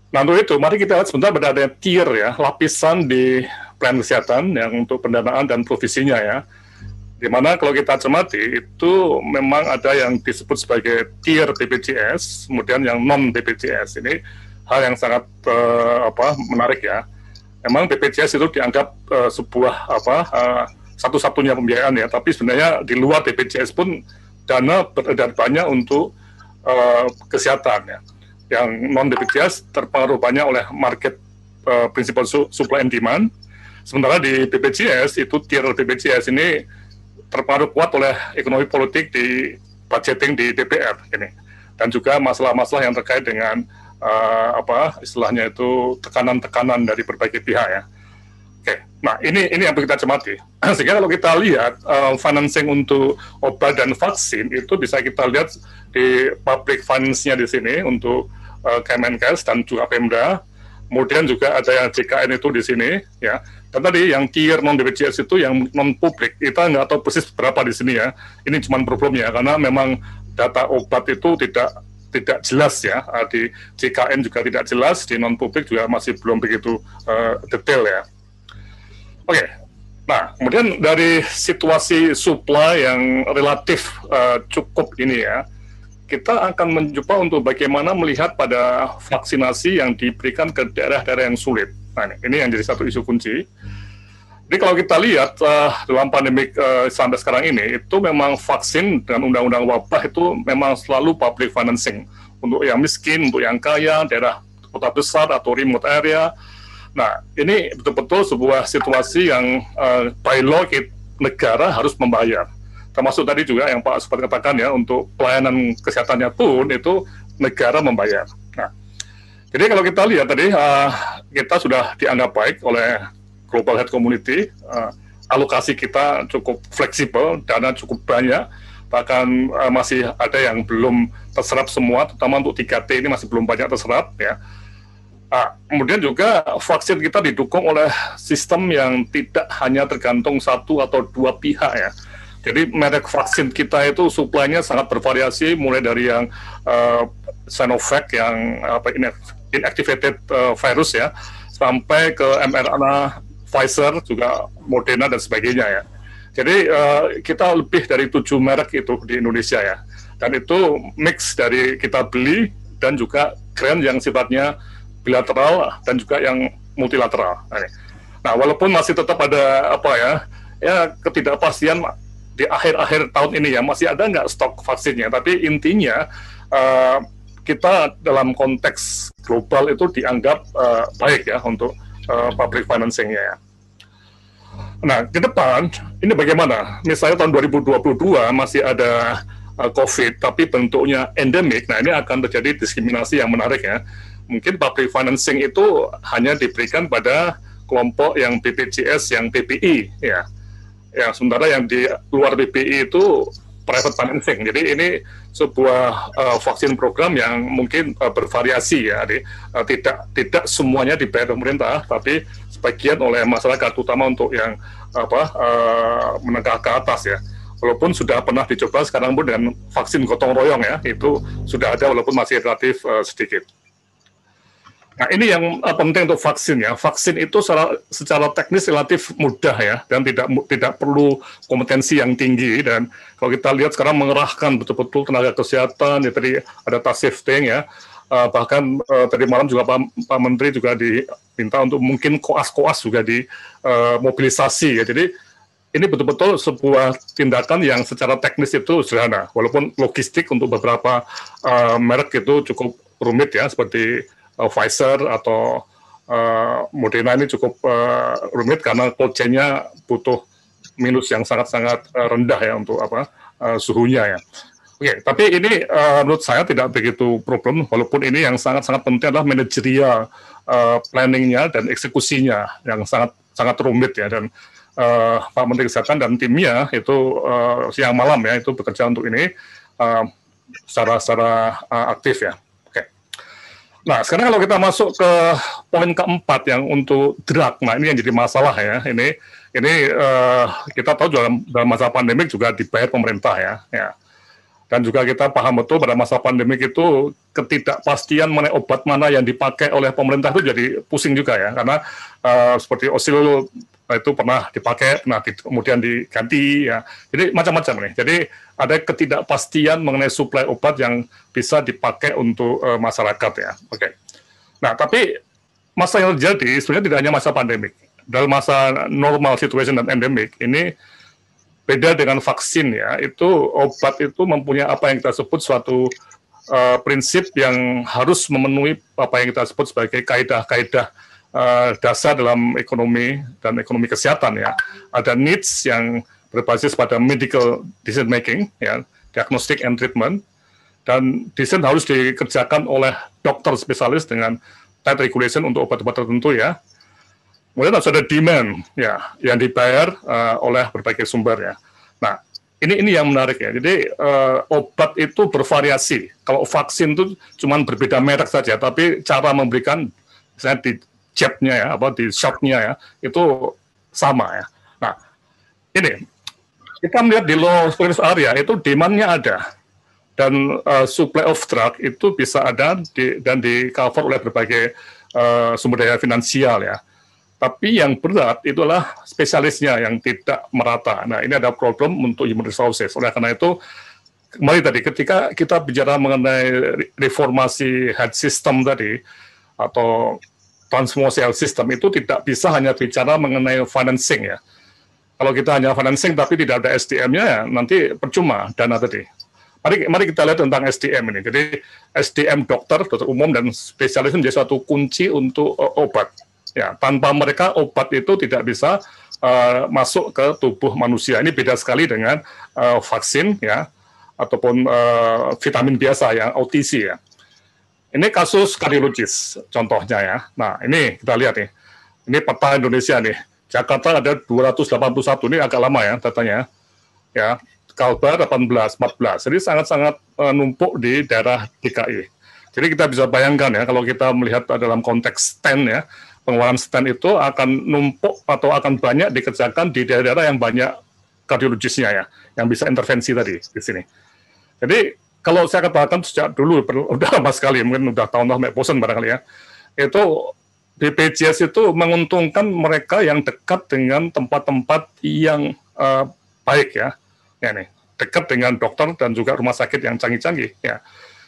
Nah, untuk itu, mari kita lihat sebentar pada ada tier ya, lapisan di plan kesehatan yang untuk pendanaan dan provisinya ya. Di mana kalau kita cermati itu memang ada yang disebut sebagai tier BPJS, kemudian yang non BPJS. Ini hal yang sangat menarik ya. Memang BPJS itu dianggap sebuah satu-satunya pembiayaan ya, tapi sebenarnya di luar BPJS pun dana beredar banyak untuk kesehatan ya. Yang non BPJS terpengaruh banyak oleh market principle supply and demand. Sementara di BPJS itu tier BPJS ini terpengaruh kuat oleh ekonomi politik di budgeting di DPR ini, dan juga masalah-masalah yang terkait dengan istilahnya itu tekanan-tekanan dari berbagai pihak ya. Oke, nah ini yang kita cermati. Sehingga kalau kita lihat financing untuk obat dan vaksin itu bisa kita lihat di public finance-nya di sini untuk Kemenkes dan juga Pemda. Kemudian juga ada yang JKN itu di sini, ya. Dan tadi yang tier non BPJS itu yang non publik, kita nggak tahu persis berapa di sini ya. Ini cuma problemnya karena memang data obat itu tidak jelas ya, di JKN juga tidak jelas, di non publik juga masih belum begitu detail ya. Oke, nah kemudian dari situasi supply yang relatif cukup ini ya, kita akan mencoba untuk bagaimana melihat pada vaksinasi yang diberikan ke daerah-daerah yang sulit. Nah ini yang jadi satu isu kunci. Jadi kalau kita lihat dalam pandemi sampai sekarang ini, itu memang vaksin dengan undang-undang wabah itu memang selalu public financing. Untuk yang miskin, untuk yang kaya, daerah kota besar atau remote area. Nah ini betul-betul sebuah situasi yang by law negara harus membayar. Termasuk tadi juga yang Pak sempat katakan ya, untuk pelayanan kesehatannya pun itu negara membayar. Nah, jadi kalau kita lihat tadi, kita sudah dianggap baik oleh Global Health Community, alokasi kita cukup fleksibel, dana cukup banyak, bahkan masih ada yang belum terserap semua, terutama untuk 3T ini masih belum banyak terserap ya. Kemudian juga vaksin kita didukung oleh sistem yang tidak hanya tergantung satu atau dua pihak ya. Jadi merek vaksin kita itu suplainya sangat bervariasi, mulai dari yang Sinovac yang inactivated virus ya, sampai ke mRNA Pfizer, juga Moderna dan sebagainya ya. Jadi kita lebih dari 7 merek itu di Indonesia ya, dan itu mix dari kita beli dan juga grant yang sifatnya bilateral dan juga yang multilateral. Nah, walaupun masih tetap ada ketidakpastian di akhir-akhir tahun ini ya, masih ada nggak stok vaksinnya, tapi intinya kita dalam konteks global itu dianggap baik ya untuk public financing-nya ya. Nah, ke depan ini bagaimana? Misalnya tahun 2022 masih ada COVID, tapi bentuknya endemik, nah ini akan terjadi diskriminasi yang menarik ya. Mungkin public financing itu hanya diberikan pada kelompok yang BPJS, yang PPI ya. Ya, sementara yang di luar BPI itu private financing. Jadi ini sebuah vaksin program yang mungkin bervariasi ya. Jadi, tidak semuanya dibayar pemerintah, tapi sebagian oleh masyarakat, terutama untuk yang menengah ke atas ya. Walaupun sudah pernah dicoba sekarang pun dengan vaksin gotong royong ya, itu sudah ada walaupun masih relatif sedikit. Nah ini yang penting untuk vaksin ya. Vaksin itu secara teknis relatif mudah ya, dan tidak perlu kompetensi yang tinggi. Dan kalau kita lihat sekarang mengerahkan betul-betul tenaga kesehatan, ya tadi ada task shifting ya. Bahkan tadi malam juga Pak Menteri juga diminta untuk mungkin koas-koas juga dimobilisasi ya. Jadi ini betul-betul sebuah tindakan yang secara teknis itu sederhana. Walaupun logistik untuk beberapa merek itu cukup rumit ya, seperti Pfizer atau Moderna ini cukup rumit karena cold chain-nya butuh minus yang sangat-sangat rendah ya untuk suhunya ya. Oke, tapi ini menurut saya tidak begitu problem, walaupun ini yang sangat-sangat penting adalah manajerial planning-nya dan eksekusinya yang sangat rumit ya. Dan Pak Menteri Kesehatan dan timnya itu siang malam ya itu bekerja untuk ini secara aktif ya. Nah, sekarang kalau kita masuk ke poin keempat yang untuk drug, nah ini yang jadi masalah ya. Ini kita tahu dalam masa pandemik juga dibayar pemerintah ya. Dan juga kita paham betul pada masa pandemik itu ketidakpastian mengenai obat mana yang dipakai oleh pemerintah itu jadi pusing juga ya. Karena seperti Osil itu pernah dipakai, kemudian diganti ya. Jadi macam-macam nih. Jadi ada ketidakpastian mengenai suplai obat yang bisa dipakai untuk masyarakat ya. Oke. Nah, tapi masa yang terjadi sebenarnya tidak hanya masa pandemik. Dalam masa normal situation dan endemik ini beda dengan vaksin ya. Itu obat itu mempunyai apa yang kita sebut suatu prinsip yang harus memenuhi apa yang kita sebut sebagai kaidah-kaidah dasar dalam ekonomi dan ekonomi kesehatan ya. Ada needs yang berbasis pada medical decision making ya, diagnostic and treatment, dan decision harus dikerjakan oleh dokter spesialis dengan tight regulation untuk obat-obat tertentu ya. Kemudian harus ada demand ya yang dibayar oleh berbagai sumber ya. Nah, ini yang menarik ya. Jadi obat itu bervariasi. Kalau vaksin itu cuma berbeda merek saja, tapi cara memberikan misalnya di jabnya ya, di shotnya ya, itu sama ya. Nah, ini kita melihat di low service area itu demand-nya ada dan supply of drug itu bisa ada dan di cover oleh berbagai sumber daya finansial ya. Tapi yang berat itulah spesialisnya yang tidak merata. Nah, ini ada problem untuk human resources. Oleh karena itu, kembali tadi, ketika kita bicara mengenai reformasi health system tadi, atau transformasi health system, itu tidak bisa hanya bicara mengenai financing ya. Kalau kita hanya financing tapi tidak ada SDM-nya, ya, nanti percuma dana tadi. Mari kita lihat tentang SDM ini. Jadi, SDM dokter umum dan spesialis menjadi suatu kunci untuk obat. Ya, tanpa mereka obat itu tidak bisa masuk ke tubuh manusia. Ini beda sekali dengan vaksin ya ataupun vitamin biasa yang OTC ya. Ini kasus kardiologis contohnya ya. Nah, ini kita lihat nih. Ini peta Indonesia nih. Jakarta ada 281, ini agak lama ya datanya. Ya, Kalbar 18, 14. Jadi sangat-sangat numpuk di daerah DKI. Jadi kita bisa bayangkan ya kalau kita melihat dalam konteks stand ya, pengeluaran stand itu akan numpuk atau akan banyak dikerjakan di daerah-daerah yang banyak kardiologisnya ya, yang bisa intervensi tadi di sini. Jadi kalau saya katakan sejak dulu, udah lama sekali, mungkin udah tahun-tahun bosan barangkali ya, itu BPJS itu menguntungkan mereka yang dekat dengan tempat-tempat yang baik ya, nih, dekat dengan dokter dan juga rumah sakit yang canggih-canggih ya.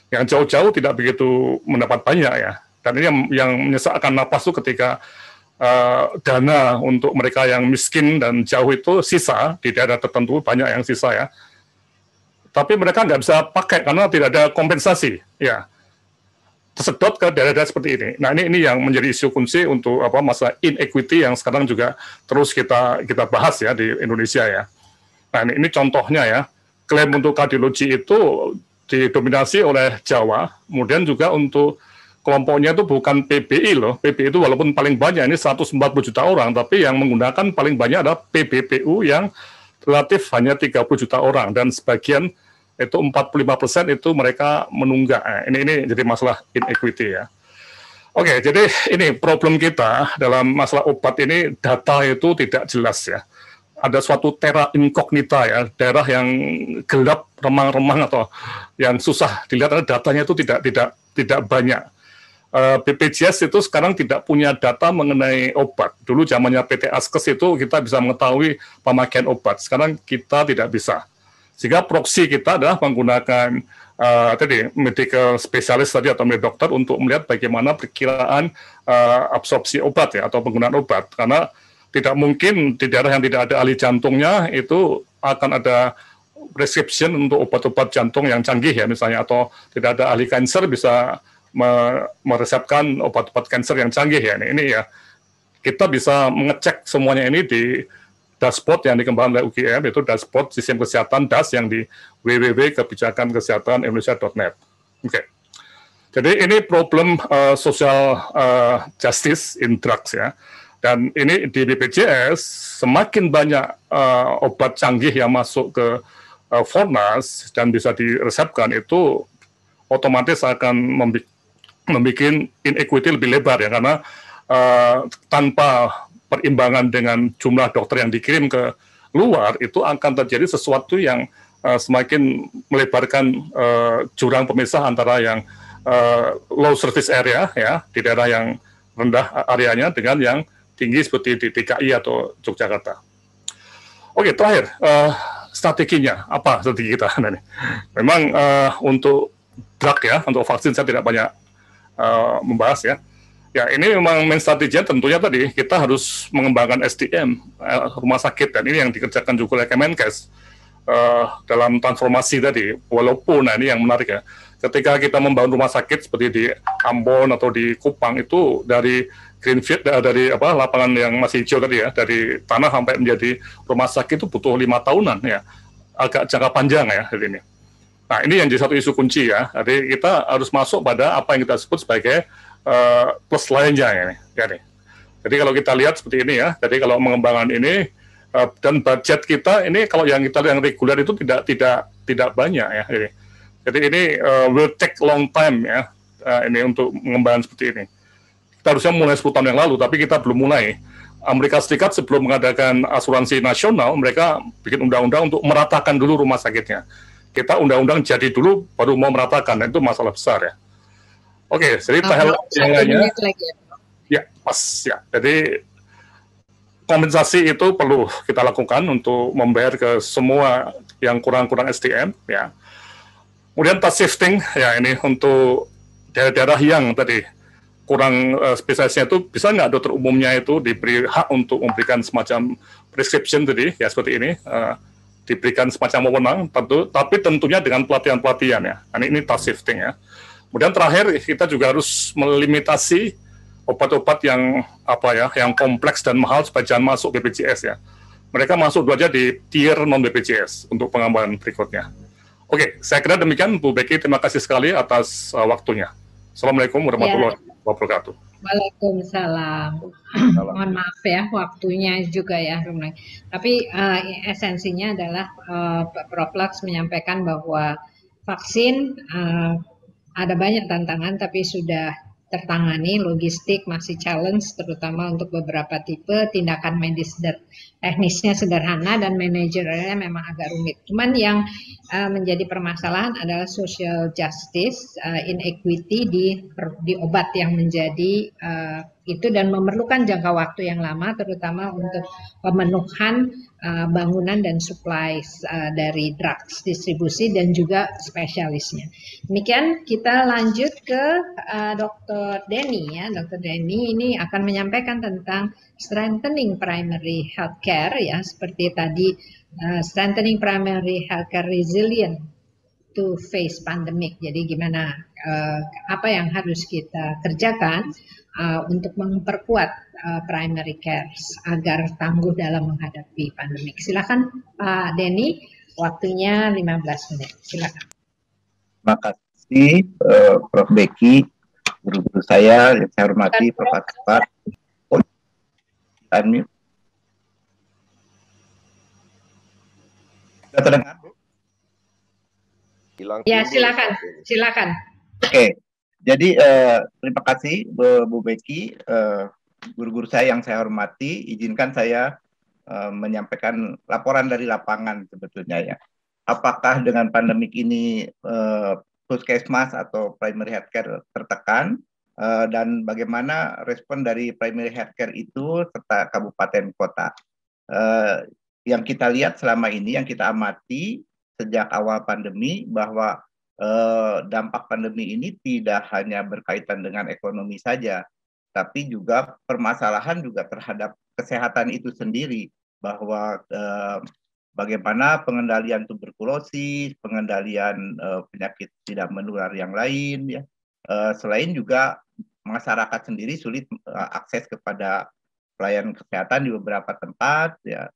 Yang jauh-jauh tidak begitu mendapat banyak ya. Dan ini yang menyesakkan napas itu ketika dana untuk mereka yang miskin dan jauh itu sisa, di daerah tertentu banyak yang sisa ya. Tapi mereka nggak bisa pakai karena tidak ada kompensasi ya. Tersedot ke daerah-daerah seperti ini. Nah ini yang menjadi isu kunci untuk masalah inequity yang sekarang juga terus kita bahas ya di Indonesia ya. Nah ini contohnya ya. Klaim untuk kardiologi itu didominasi oleh Jawa, kemudian juga untuk kelompoknya itu bukan PBI loh. PBI itu walaupun paling banyak, ini 140 juta orang, tapi yang menggunakan paling banyak adalah PBPU yang relatif hanya 30 juta orang, dan sebagian itu 45% itu mereka menunggak. Ini jadi masalah inequity ya. Oke, jadi ini problem kita dalam masalah obat ini, data itu tidak jelas ya. Ada suatu terra incognita ya, daerah yang gelap, remang-remang atau yang susah dilihat, datanya itu tidak banyak. BPJS itu sekarang tidak punya data mengenai obat. Dulu zamannya PT Askes itu kita bisa mengetahui pemakaian obat. Sekarang kita tidak bisa. Sehingga proksi kita adalah menggunakan medical spesialis tadi atau dokter untuk melihat bagaimana perkiraan absorpsi obat ya atau penggunaan obat. Karena tidak mungkin di daerah yang tidak ada ahli jantungnya itu akan ada prescription untuk obat-obat jantung yang canggih ya misalnya, atau tidak ada ahli kanker bisa meresepkan obat-obat kanker yang canggih ya. Ini ya kita bisa mengecek semuanya ini di dashboard yang dikembangkan oleh UGM, yaitu dashboard sistem kesehatan DAS yang di www.kebijakankesehatanIndonesia.net. Oke. Jadi ini problem social justice in drugs ya. Dan ini di BPJS semakin banyak obat canggih yang masuk ke Fornas dan bisa diresepkan, itu otomatis akan membuat inequity lebih lebar ya, karena tanpa perimbangan dengan jumlah dokter yang dikirim ke luar, itu akan terjadi sesuatu yang semakin melebarkan jurang pemisah antara yang low service area ya di daerah yang rendah areanya dengan yang tinggi seperti di DKI atau Yogyakarta. Oke, terakhir strateginya apa strategi kita? Memang untuk drug ya, untuk vaksin saya tidak banyak membahas ya. Ya ini memang main strateginya tentunya tadi kita harus mengembangkan SDM rumah sakit, dan ini yang dikerjakan juga oleh Kemenkes dalam transformasi tadi. Walaupun ini yang menarik ya, ketika kita membangun rumah sakit seperti di Ambon atau di Kupang itu dari greenfield, dari lapangan yang masih hijau tadi ya, dari tanah sampai menjadi rumah sakit itu butuh 5 tahunan ya, agak jangka panjang ya ini. Nah ini yang jadi satu isu kunci ya. Jadi kita harus masuk pada apa yang kita sebut sebagai plus lainnya ya nih. Jadi kalau kita lihat seperti ini ya, jadi kalau mengembangkan ini dan budget kita ini kalau yang kita yang reguler itu tidak banyak ya. Jadi ini will take long time ya ini untuk mengembangkan seperti ini. Kita harusnya mulai 10 tahun yang lalu, tapi kita belum mulai. Amerika Serikat sebelum mengadakan asuransi nasional, mereka bikin undang-undang untuk meratakan dulu rumah sakitnya. Kita undang-undang jadi dulu, baru mau meratakan, dan itu masalah besar ya. Oke, jadi tahap yang lainnya, ya pas ya. Jadi kompensasi itu perlu kita lakukan untuk membayar ke semua yang kurang-kurang SDM ya. Kemudian task shifting ya, ini untuk daerah-daerah yang tadi kurang spesialisnya itu, bisa nggak dokter umumnya itu diberi hak untuk memberikan semacam prescription tadi ya, seperti ini diberikan semacam wewenang tentu, tapi tentunya dengan pelatihan-pelatihan ya. Ini task shifting ya. Kemudian terakhir kita juga harus melimitasi obat-obat yang yang kompleks dan mahal supaya jangan masuk BPJS ya. Mereka masuk dulu aja di tier non BPJS untuk pengembangan berikutnya. Oke, saya kira demikian Bu Becky, terima kasih sekali atas waktunya. Assalamualaikum warahmatullahi wabarakatuh. Waalaikumsalam. Mohon maaf ya waktunya juga ya, Rumai. Tapi esensinya adalah Prof. menyampaikan bahwa vaksin ada banyak tantangan tapi sudah tertangani, logistik masih challenge terutama untuk beberapa tipe, tindakan medis teknisnya sederhana dan manajernya memang agak rumit. Cuman yang menjadi permasalahan adalah social justice, inequity di obat yang menjadi itu dan memerlukan jangka waktu yang lama terutama untuk pemenuhan bangunan dan supply dari drugs, distribusi dan juga spesialisnya. Demikian kita lanjut ke Dr. Denny ya. Dr. Denny ini akan menyampaikan tentang strengthening primary healthcare ya, seperti tadi strengthening primary healthcare resilient to face pandemic. Jadi gimana apa yang harus kita kerjakan untuk memperkuat primary care agar tangguh dalam menghadapi pandemik. Silakan Pak Denny, waktunya 15 menit. Silakan. Terima kasih Prof. Becky, guru-guru saya yang saya hormati, Prof. Akbar. Unmute. Sudah terdengar, Bu? Ya, silakan. Oke. Jadi terima kasih Bu Becky, guru-guru saya yang saya hormati. Izinkan saya menyampaikan laporan dari lapangan sebetulnya ya. Apakah dengan pandemik ini puskesmas atau primary healthcare tertekan dan bagaimana respon dari primary healthcare itu serta kabupaten kota. Yang kita lihat selama ini, yang kita amati sejak awal pandemi bahwa dampak pandemi ini tidak hanya berkaitan dengan ekonomi saja, tapi juga permasalahan juga terhadap kesehatan itu sendiri, bahwa bagaimana pengendalian tuberkulosis, pengendalian penyakit tidak menular yang lain, ya. Selain juga masyarakat sendiri sulit akses kepada pelayanan kesehatan di beberapa tempat, ya.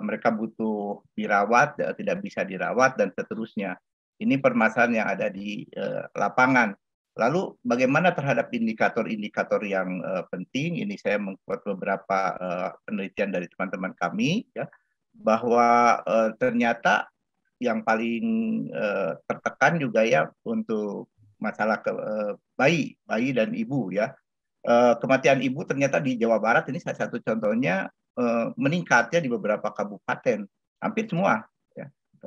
Mereka butuh dirawat, ya, tidak bisa dirawat dan seterusnya. Ini permasalahan yang ada di lapangan. Lalu bagaimana terhadap indikator-indikator yang penting? Ini saya mengikuti beberapa penelitian dari teman-teman kami, ya, bahwa ternyata yang paling tertekan juga ya untuk masalah bayi dan ibu ya. Kematian ibu ternyata di Jawa Barat ini salah satu contohnya meningkatnya di beberapa kabupaten, hampir semua.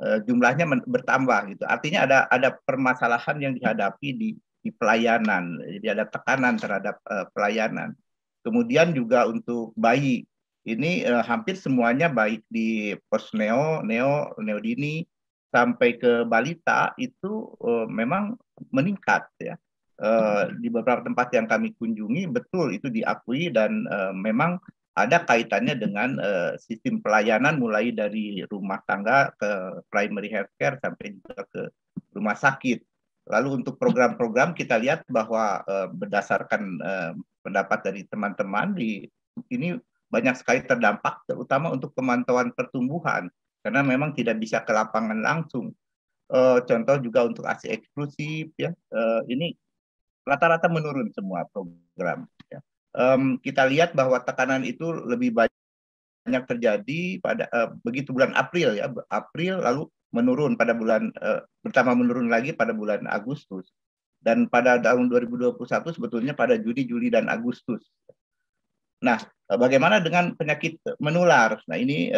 Jumlahnya bertambah gitu. Artinya ada permasalahan yang dihadapi di pelayanan. Jadi ada tekanan terhadap pelayanan. Kemudian juga untuk bayi ini hampir semuanya baik di pos neodini sampai ke balita itu memang meningkat ya. Di beberapa tempat yang kami kunjungi betul itu diakui dan memang ada kaitannya dengan sistem pelayanan mulai dari rumah tangga ke primary healthcare sampai juga ke rumah sakit. Lalu untuk program-program kita lihat bahwa berdasarkan pendapat dari teman-teman ini banyak sekali terdampak terutama untuk pemantauan pertumbuhan karena memang tidak bisa ke lapangan langsung. Contoh juga untuk ASI eksklusif ya. Ini rata-rata menurun semua program ya. kita lihat bahwa tekanan itu lebih banyak terjadi pada begitu bulan April ya, April lalu menurun pada bulan pertama menurun lagi pada bulan Agustus, dan pada tahun 2021 sebetulnya pada Juni, Juli dan Agustus. Nah, bagaimana dengan penyakit menular? Nah, ini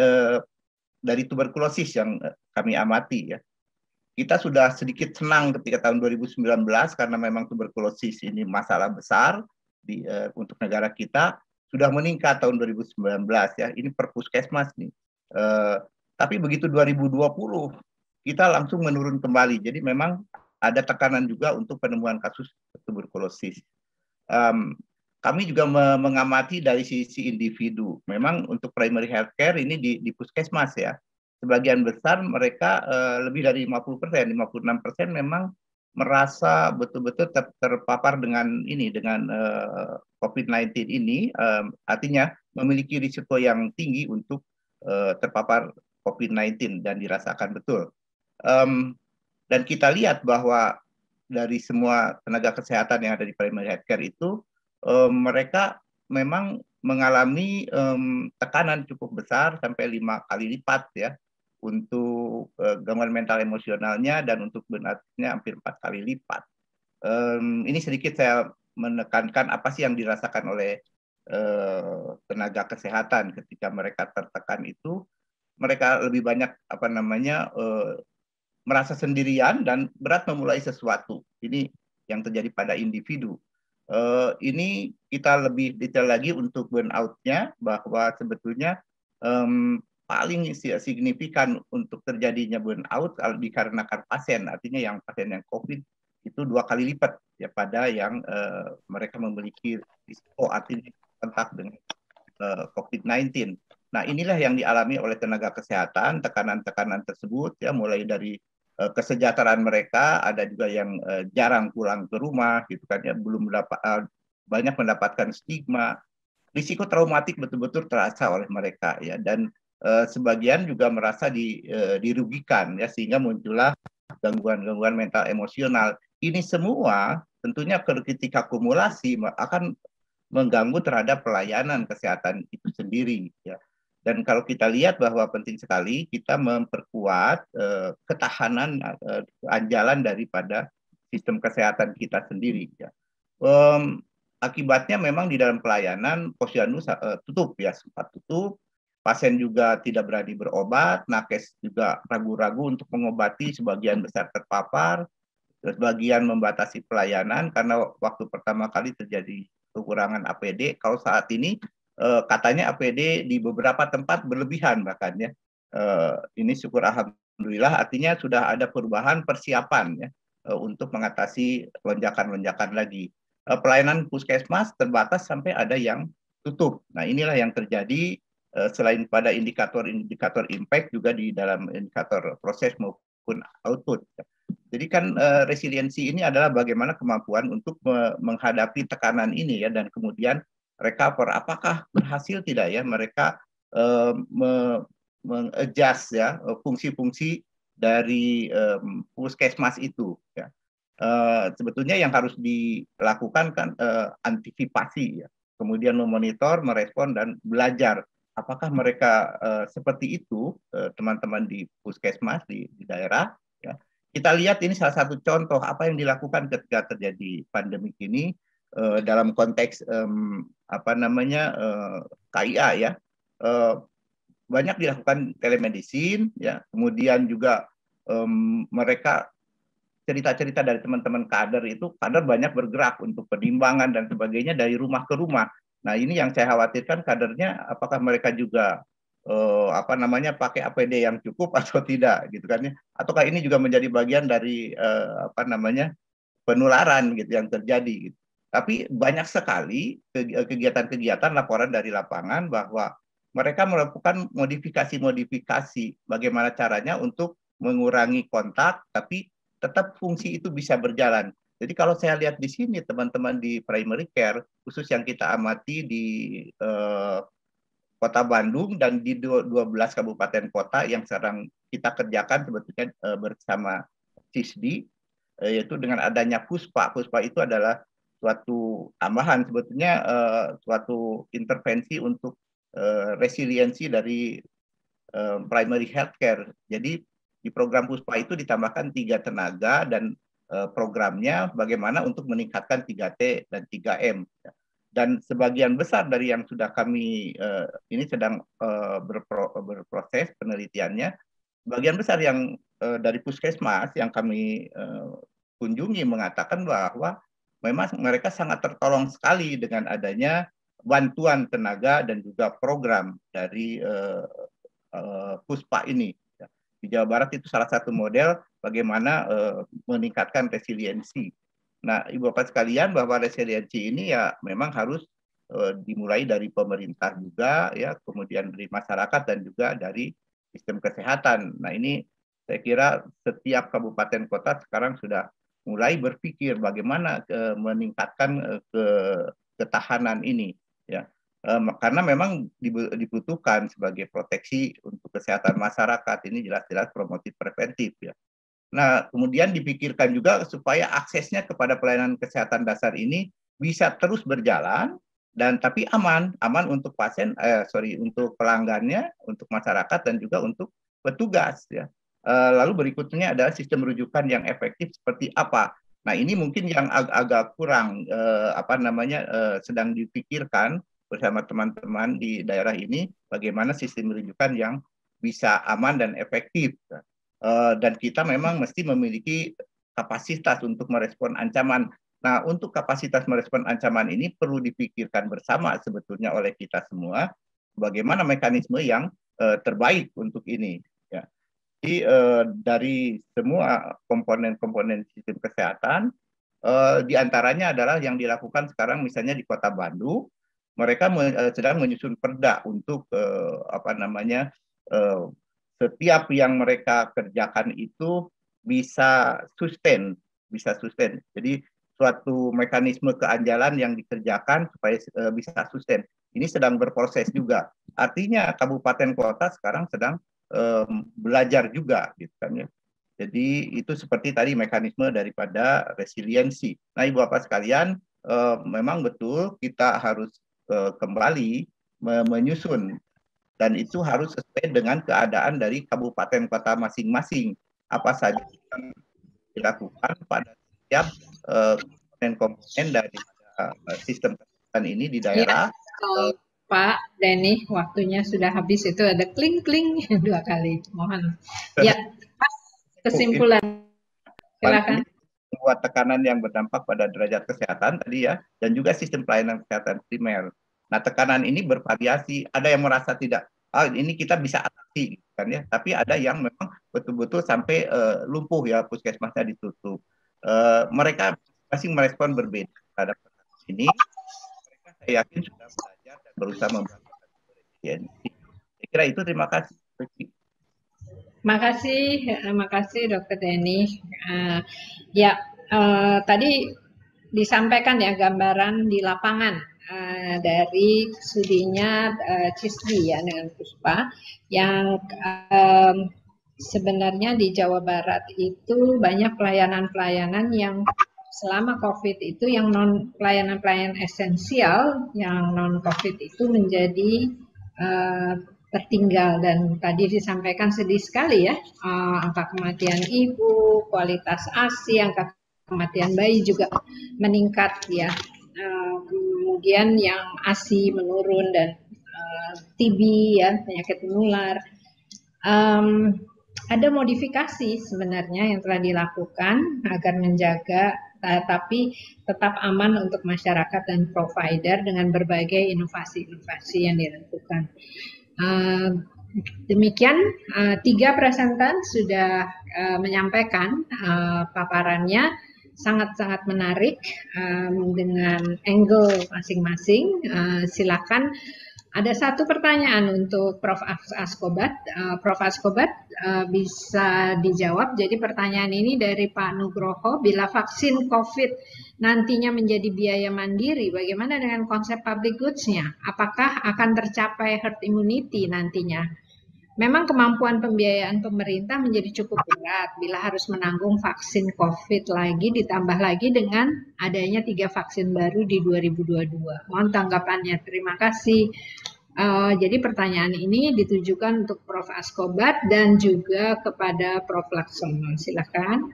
dari tuberkulosis yang kami amati ya. Kita sudah sedikit senang ketika tahun 2019 karena memang tuberkulosis ini masalah besar untuk negara kita, sudah meningkat tahun 2019 ya. Ini per puskesmas nih. Tapi begitu 2020 kita langsung menurun kembali. Jadi memang ada tekanan juga untuk penemuan kasus tuberkulosis. Kami juga mengamati dari sisi individu. Memang untuk primary healthcare ini di puskesmas ya, sebagian besar mereka lebih dari 50%, 56% memang merasa betul-betul terpapar dengan COVID-19 ini, artinya memiliki risiko yang tinggi untuk terpapar COVID-19 dan dirasakan betul. Dan kita lihat bahwa dari semua tenaga kesehatan yang ada di primary healthcare itu, mereka memang mengalami tekanan cukup besar sampai 5 kali lipat ya untuk gangguan mental emosionalnya, dan untuk benarnya hampir 4 kali lipat. Ini sedikit saya menekankan apa sih yang dirasakan oleh tenaga kesehatan ketika mereka tertekan itu. Mereka lebih banyak merasa sendirian dan berat memulai sesuatu. Ini yang terjadi pada individu. Ini kita lebih detail lagi untuk burnout-nya, bahwa sebetulnya paling signifikan untuk terjadinya burnout dikarenakan pasien, artinya yang pasien yang COVID itu 2 kali lipat ya pada yang mereka memiliki risiko artinya kontak dengan COVID-19. Nah, inilah yang dialami oleh tenaga kesehatan, tekanan-tekanan tersebut ya, mulai dari kesejahteraan mereka, ada juga yang jarang pulang ke rumah gitu kan ya, belum banyak mendapatkan stigma, risiko traumatik betul-betul terasa oleh mereka ya, dan sebagian juga merasa dirugikan ya, sehingga muncullah gangguan-gangguan mental emosional. Ini semua tentunya ketika akumulasi akan mengganggu terhadap pelayanan kesehatan itu sendiri ya. Dan kalau kita lihat bahwa penting sekali kita memperkuat ketahanan anjalan daripada sistem kesehatan kita sendiri. Ya. Akibatnya memang di dalam pelayanan posyandu tutup ya, sempat tutup. Pasien juga tidak berani berobat, nakes juga ragu-ragu untuk mengobati, sebagian besar terpapar, sebagian membatasi pelayanan karena waktu pertama kali terjadi kekurangan APD. Kalau saat ini katanya APD di beberapa tempat berlebihan bahkan ya. Ini syukur alhamdulillah, artinya sudah ada perubahan persiapan ya untuk mengatasi lonjakan-lonjakan lagi. Pelayanan puskesmas terbatas sampai ada yang tutup. Nah, inilah yang terjadi selain pada indikator-indikator impact juga di dalam indikator proses maupun output. Jadi kan resiliensi ini adalah bagaimana kemampuan untuk menghadapi tekanan ini ya, dan kemudian recover. Apakah berhasil tidak ya mereka mengadjust ya fungsi-fungsi dari puskesmas itu ya. Sebetulnya yang harus dilakukan kan antisipasi ya, kemudian memonitor, merespon dan belajar. Apakah mereka seperti itu teman-teman di puskesmas di daerah ya. Kita lihat ini salah satu contoh apa yang dilakukan ketika terjadi pandemi ini dalam konteks KIA ya, banyak dilakukan telemedicine ya, kemudian juga mereka cerita-cerita dari teman-teman kader itu, kader banyak bergerak untuk penimbangan dan sebagainya dari rumah ke rumah. Nah, ini yang saya khawatirkan, kadernya apakah mereka juga pakai APD yang cukup atau tidak gitu kan ya, ataukah ini juga menjadi bagian dari penularan gitu yang terjadi gitu. Tapi banyak sekali kegiatan-kegiatan laporan dari lapangan bahwa mereka melakukan modifikasi-modifikasi bagaimana caranya untuk mengurangi kontak, tapi tetap fungsi itu bisa berjalan. Jadi kalau saya lihat di sini teman-teman di primary care, khusus yang kita amati di Kota Bandung dan di 12 kabupaten kota yang sekarang kita kerjakan sebetulnya bersama CISDI, yaitu dengan adanya PUSPA. PUSPA itu adalah suatu tambahan sebetulnya, suatu intervensi untuk resiliensi dari primary healthcare. Jadi di program Puspa itu ditambahkan 3 tenaga dan programnya bagaimana untuk meningkatkan 3T dan 3M. Dan sebagian besar dari yang sudah kami ini sedang berproses penelitiannya, bagian besar yang dari puskesmas yang kami kunjungi mengatakan bahwa memang mereka sangat tertolong sekali dengan adanya bantuan tenaga dan juga program dari Puspa ini. Di Jawa Barat itu salah satu model bagaimana meningkatkan resiliensi. Nah, Ibu Bapak sekalian, bahwa resiliensi ini ya memang harus dimulai dari pemerintah juga, ya, kemudian dari masyarakat dan juga dari sistem kesehatan. Nah, ini saya kira setiap kabupaten kota sekarang sudah mulai berpikir bagaimana meningkatkan ketahanan ini, ya. Karena memang dibutuhkan sebagai proteksi untuk kesehatan masyarakat, ini jelas-jelas promotif preventif, ya. Nah, kemudian dipikirkan juga supaya aksesnya kepada pelayanan kesehatan dasar ini bisa terus berjalan dan tapi aman untuk pasien, untuk pelanggannya, untuk masyarakat dan juga untuk petugas, ya. Lalu berikutnya adalah sistem rujukan yang efektif seperti apa. Nah, ini mungkin yang agak kurang sedang dipikirkan bersama teman-teman di daerah ini, bagaimana sistem rujukan yang bisa aman dan efektif. Dan kita memang mesti memiliki kapasitas untuk merespon ancaman. Nah, untuk kapasitas merespon ancaman ini perlu dipikirkan bersama sebetulnya oleh kita semua, bagaimana mekanisme yang terbaik untuk ini. Ya. Jadi dari semua komponen-komponen sistem kesehatan, diantaranya adalah yang dilakukan sekarang misalnya di Kota Bandung, mereka sedang menyusun perda untuk setiap yang mereka kerjakan itu bisa sustain. Jadi suatu mekanisme keandalan yang dikerjakan supaya bisa sustain. Ini sedang berproses juga. Artinya kabupaten kota sekarang sedang belajar juga, gitu kan, ya. Jadi itu seperti tadi mekanisme daripada resiliensi. Nah, Ibu Bapak sekalian, memang betul kita harus kembali menyusun, dan itu harus sesuai dengan keadaan dari kabupaten kota masing-masing. Apa saja yang dilakukan pada setiap komponen dari sistem kesehatan ini di daerah. Ya, Pak Denny, waktunya sudah habis. Itu ada kling-kling 2 kali. Mohon. Ya, Pak, kesimpulan. Silakan. Membuat tekanan yang berdampak pada derajat kesehatan tadi, ya, dan juga sistem pelayanan kesehatan primer. Nah, tekanan ini bervariasi. Ada yang merasa tidak, ini kita bisa atasi, kan, ya. Tapi ada yang memang betul-betul sampai lumpuh, ya, puskesmasnya ditutup. Mereka masing merespon berbeda terhadap ini. Mereka saya yakin sudah belajar dan berusaha membangun resiliensi. Saya kira itu. Terima kasih. Makasih Dr. Denny. Tadi disampaikan ya gambaran di lapangan dari studinya CISDI, ya, dengan Puspa, yang sebenarnya di Jawa Barat itu banyak pelayanan-pelayanan yang selama COVID itu yang pelayanan-pelayanan esensial, yang non-COVID itu menjadi tertinggal, dan tadi disampaikan sedih sekali, ya, angka kematian ibu, kualitas ASI, angka kematian bayi juga meningkat, ya. Kemudian yang ASI menurun dan TB, ya, penyakit menular. Ada modifikasi sebenarnya yang telah dilakukan agar menjaga tapi tetap aman untuk masyarakat dan provider dengan berbagai inovasi-inovasi yang dilakukan. Demikian 3 presentan sudah menyampaikan paparannya, sangat-sangat menarik dengan angle masing-masing. Silakan, ada satu pertanyaan untuk Prof. Askobat. Prof. Askobat bisa dijawab. Jadi pertanyaan ini dari Pak Nugroho, bila vaksin COVID nantinya menjadi biaya mandiri, bagaimana dengan konsep public goods-nya? Apakah akan tercapai herd immunity nantinya? memang kemampuan pembiayaan pemerintah menjadi cukup berat bila harus menanggung vaksin COVID lagi, ditambah lagi dengan adanya 3 vaksin baru di 2022. Mohon tanggapannya. Terima kasih. Jadi pertanyaan ini ditujukan untuk Prof. Askobat dan juga kepada Prof. Laksono. Silakan.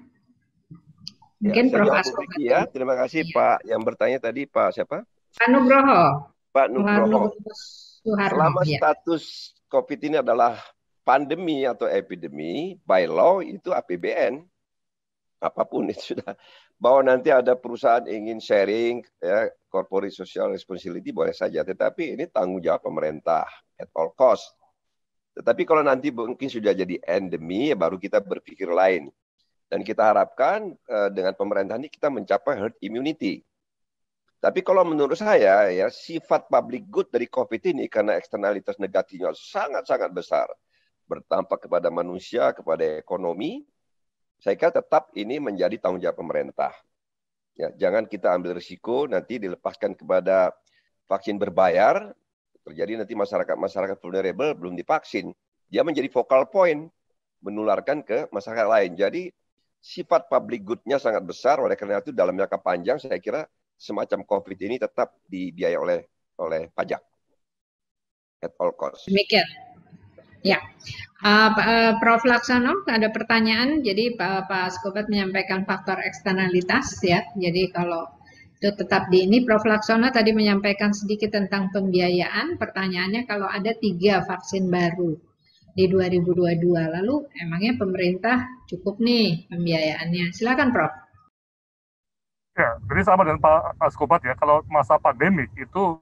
Mungkin Ya, Prof. saya jawab Bu Askobat. Vicky ya. Terima kasih Pak yang bertanya tadi, Pak siapa? Pak Nugroho. Pak Nugroho. Suharno. Selama Ya. status COVID ini adalah pandemi atau epidemi, by law itu APBN. Apapun itu sudah. Bahwa nanti ada perusahaan ingin sharing, ya, corporate social responsibility boleh saja. Tetapi ini tanggung jawab pemerintah at all cost. Tetapi kalau nanti mungkin sudah jadi endemi, ya baru kita berpikir lain. Dan kita harapkan dengan pemerintah ini kita mencapai herd immunity. Tapi kalau menurut saya, ya sifat public good dari COVID ini karena eksternalitas negatifnya sangat-sangat besar. Berdampak kepada manusia, kepada ekonomi, saya kira tetap ini menjadi tanggung jawab pemerintah. Ya, jangan kita ambil risiko nanti dilepaskan kepada vaksin berbayar, terjadi nanti masyarakat vulnerable belum divaksin. Dia menjadi focal point, menularkan ke masyarakat lain. Jadi sifat public good-nya sangat besar, oleh karena itu dalam jangka panjang saya kira semacam COVID ini tetap dibiayai oleh pajak at all cost. Demikian. Ya, Prof. Laksono ada pertanyaan. Jadi Pak Askobat menyampaikan faktor eksternalitas ya. Jadi kalau itu tetap di ini, Prof. Laksono tadi menyampaikan sedikit tentang pembiayaan. Pertanyaannya kalau ada 3 vaksin baru di 2022, lalu emangnya pemerintah cukup nih pembiayaannya? Silakan, Prof. Ya, jadi sama dengan Pak Askobat ya, kalau masa pandemik itu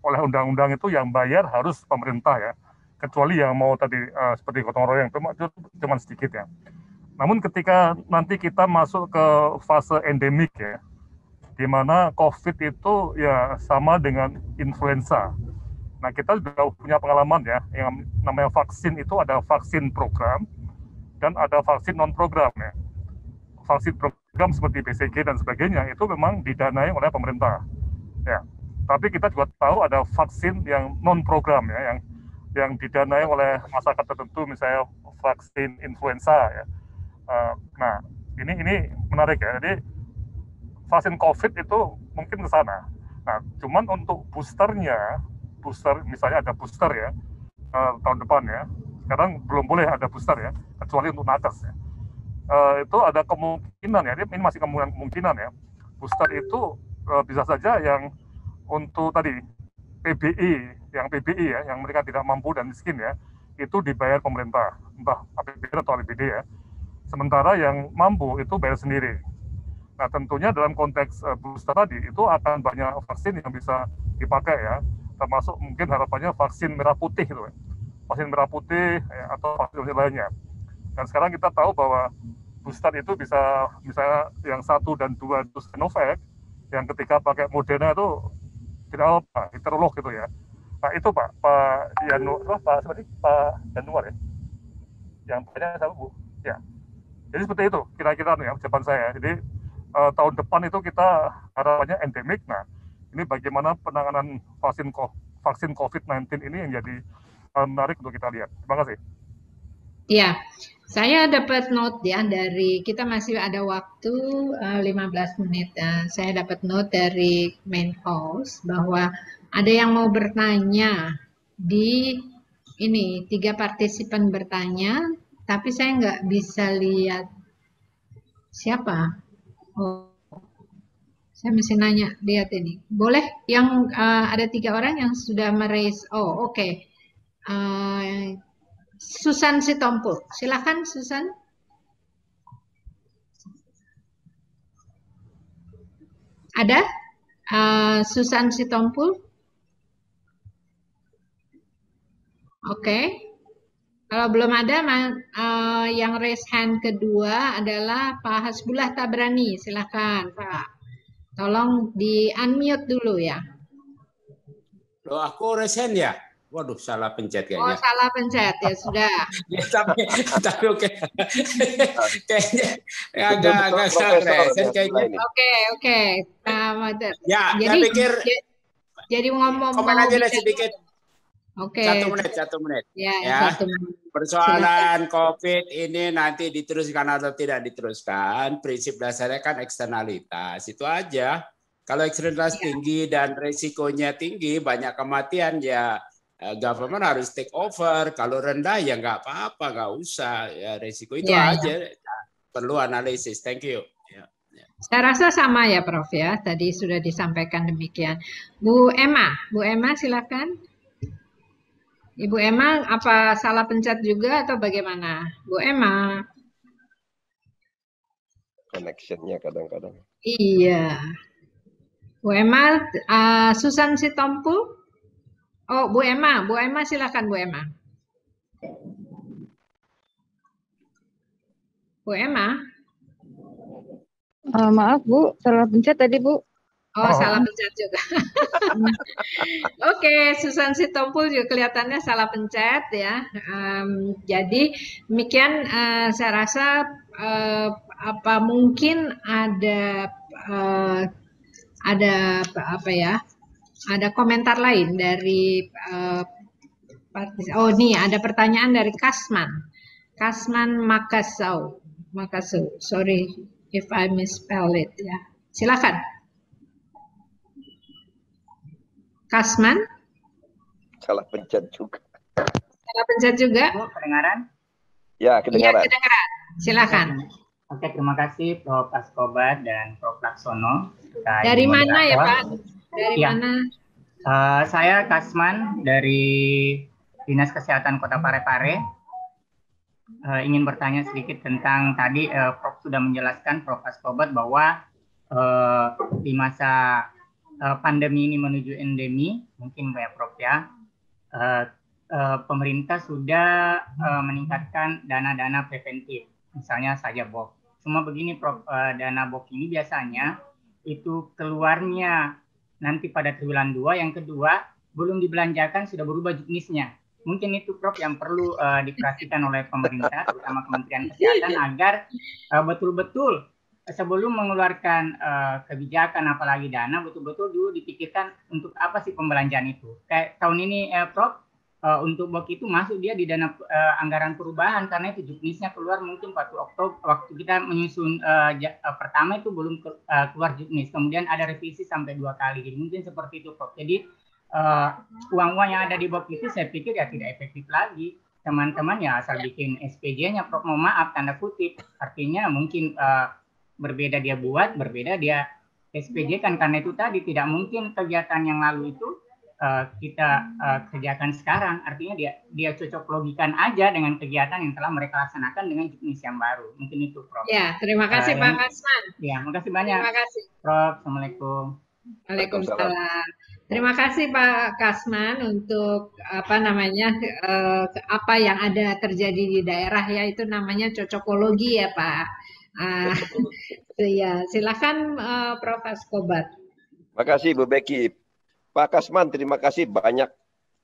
oleh undang-undang itu yang bayar harus pemerintah ya, kecuali yang mau tadi seperti gotong royong itu cuma sedikit ya. Namun ketika nanti kita masuk ke fase endemik ya, di mana COVID itu ya sama dengan influenza. Nah, kita sudah punya pengalaman ya, yang namanya vaksin itu ada vaksin program dan ada vaksin non-program ya. Vaksin program seperti BCG dan sebagainya itu memang didanai oleh pemerintah. Ya. Tapi kita juga tahu ada vaksin yang non-program ya, yang didanai oleh masyarakat tertentu, misalnya vaksin influenza ya. Nah, ini menarik ya. Jadi vaksin COVID itu mungkin ke sana. Nah, cuman untuk booster misalnya ada booster ya tahun depan ya. Sekarang belum boleh ada booster ya, kecuali untuk nakes ya. Itu ada kemungkinan ya, ini masih kemungkinan ya. Booster itu bisa saja yang untuk tadi PBI ya, yang mereka tidak mampu dan miskin ya, itu dibayar pemerintah, entah APBD atau APBD ya. Sementara yang mampu itu bayar sendiri. Nah, tentunya dalam konteks booster tadi itu akan banyak vaksin yang bisa dipakai ya, termasuk mungkin harapannya vaksin merah putih itu ya. Vaksin merah putih ya, atau vaksin lainnya. Dan sekarang kita tahu bahwa booster itu bisa misalnya yang 1 dan 2 dosis Sinovac, yang ketika pakai Moderna itu tidak apa, heterolog gitu ya. Nah itu Pak Januar ya, yang banyak sama Bu. Ya, jadi seperti itu kira-kira ya jawaban saya. Jadi tahun depan itu kita harapannya endemik. Nah ini bagaimana penanganan vaksin COVID-19 ini yang jadi menarik untuk kita lihat. Terima kasih. Ya, saya dapat note ya dari, kita masih ada waktu 15 menit. Saya dapat note dari main host bahwa ada yang mau bertanya di ini, 3 partisipan bertanya, tapi saya nggak bisa lihat siapa. Oh, saya mesti nanya, lihat ini. Boleh yang ada 3 orang yang sudah meraise. Oh, oke. Susan Sitompul, silakan Susan. Ada Susan Sitompul? Oke. Kalau belum ada, yang raise hand kedua adalah Pak Hasbullah Tabrani. Silakan Pak. Tolong di unmute dulu ya. Loh, aku raise hand ya? Waduh, salah pencet kayaknya. Oh, salah pencet ya sudah. Ya, tapi oke. Kayaknya agak salah kayaknya. Oke. Ya, jadi, saya pikir jadi ngomong komen aja lah sedikit. Oke. 1 menit, 1 menit. Ya, Ya. 1 menit. Persoalan COVID ini nanti diteruskan atau tidak diteruskan, prinsip dasarnya kan eksternalitas. Itu aja. Kalau eksternalitas tinggi dan resikonya tinggi, banyak kematian, ya government harus take over. Kalau rendah ya nggak apa-apa, nggak usah. Ya, resiko itu Ya, aja. Perlu analisis. Thank you. Ya. Saya rasa sama ya Prof ya. Tadi sudah disampaikan demikian. Bu Emma silakan. Ibu Emma, apa salah pencet juga atau bagaimana? Bu Emma. Connection-nya kadang-kadang. Iya. Bu Emma, Susan Sitompul. Oh, Bu Emma silakan Bu Emma. Bu Emma. Maaf Bu, salah pencet tadi Bu. Oh, salah pencet juga. Oke, Susan Sitompul juga kelihatannya salah pencet ya. Jadi demikian saya rasa apa mungkin ada apa ya? Ada komentar lain dari oh nih ada pertanyaan dari Kasman Makassau. Sorry if I misspell it ya. Silakan. Kasman? Salah pencet juga. Salah pencet juga? Bu, kedengaran? Ya, kedengaran. Iya, kedengaran. Silakan. Oke, terima kasih Prof. Askobat dan Prof. Laksono. Dari mana ya Pak? Dari mana? Saya Kasman dari Dinas Kesehatan Kota Parepare. Ingin bertanya sedikit tentang tadi Prof. sudah menjelaskan Prof. Askobat bahwa di masa pandemi ini menuju endemi, mungkin kayak Prof ya, pemerintah sudah meningkatkan dana-dana preventif, misalnya saja BOK. Cuma begini Prof, dana BOK ini biasanya itu keluarnya nanti pada triwulan 2, yang kedua belum dibelanjakan sudah berubah jenisnya. Mungkin itu Prof yang perlu diperhatikan oleh pemerintah, terutama Kementerian Kesehatan, agar betul-betul sebelum mengeluarkan kebijakan apalagi dana, betul-betul dulu dipikirkan untuk apa sih pembelanjaan itu. Kayak tahun ini Prof, untuk BOK itu masuk dia di dana anggaran perubahan, karena itu juknisnya keluar mungkin 4 Oktober, waktu kita menyusun pertama itu belum keluar juknis, kemudian ada revisi sampai 2 kali, jadi mungkin seperti itu Prof. Jadi uang-uang yang ada di BOK itu saya pikir ya tidak efektif lagi. Teman-teman ya asal bikin SPJ-nya Prof, mau maaf tanda kutip, artinya mungkin berbeda dia buat, berbeda dia SPJ kan, karena itu tadi tidak mungkin kegiatan yang lalu itu kita kerjakan sekarang, artinya dia cocok logikan aja dengan kegiatan yang telah mereka laksanakan dengan jenis yang baru. Mungkin itu Prof. Ya, terima kasih Pak Kasman. Ya, makasih banyak. Terima kasih Prof. Assalamualaikum. Waalaikumsalam. Terima kasih Pak Kasman untuk apa yang ada terjadi di daerah ya, itu namanya cocokologi ya Pak. Ya, silakan Prof. Askobat. Terima kasih Bu Becky. Pak Kasman, terima kasih banyak,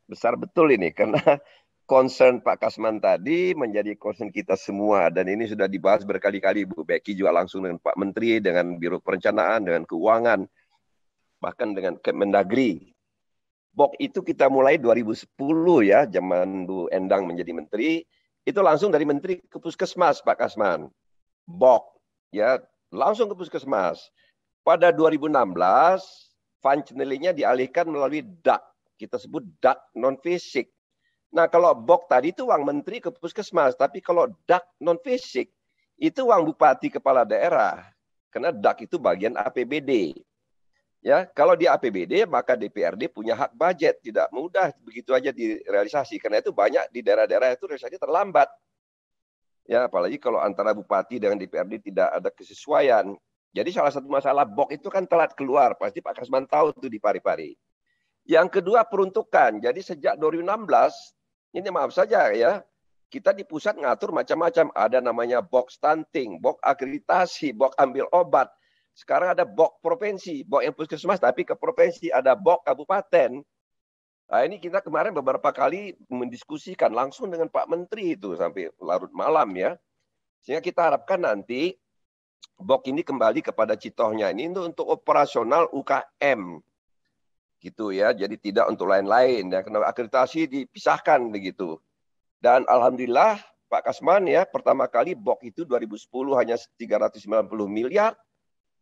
besar betul ini, karena concern Pak Kasman tadi menjadi concern kita semua, dan ini sudah dibahas berkali-kali. Bu Becky juga langsung dengan Pak Menteri, dengan Biro Perencanaan, dengan Keuangan, bahkan dengan Kemendagri. BOK itu kita mulai 2010 ya, zaman Bu Endang menjadi Menteri, itu langsung dari Menteri ke Puskesmas Pak Kasman. BOK, ya langsung ke Puskesmas. Pada 2016, functionally-nya dialihkan melalui DAK. Kita sebut DAK non-fisik. Nah, kalau BOK tadi itu uang menteri ke Puskesmas. Tapi kalau DAK non-fisik, itu uang bupati kepala daerah. Karena DAK itu bagian APBD. Ya, kalau di APBD, maka DPRD punya hak budget. Tidak mudah begitu aja direalisasi. Karena itu banyak di daerah-daerah itu realisasi terlambat. Ya, apalagi kalau antara bupati dengan DPRD tidak ada kesesuaian. Jadi salah satu masalah BOK itu kan telat keluar. Pasti Pak Kasman tahu tuh di Pari-Pari. Yang kedua peruntukan. Jadi sejak 2016, ini maaf saja ya, kita di pusat ngatur macam-macam. Ada namanya BOK stunting, BOK akreditasi, BOK ambil obat. Sekarang ada BOK provinsi, BOK yang puskesmas tapi ke provinsi. Ada BOK kabupaten. Nah ini kita kemarin beberapa kali mendiskusikan langsung dengan Pak Menteri itu sampai larut malam ya. Sehingga kita harapkan nanti BOK ini kembali kepada citohnya ini untuk operasional UKM. gitu ya. Jadi tidak untuk lain-lain ya. Karena akreditasi dipisahkan begitu. Dan alhamdulillah Pak Kasman ya, pertama kali BOK itu 2010 hanya 390 miliar.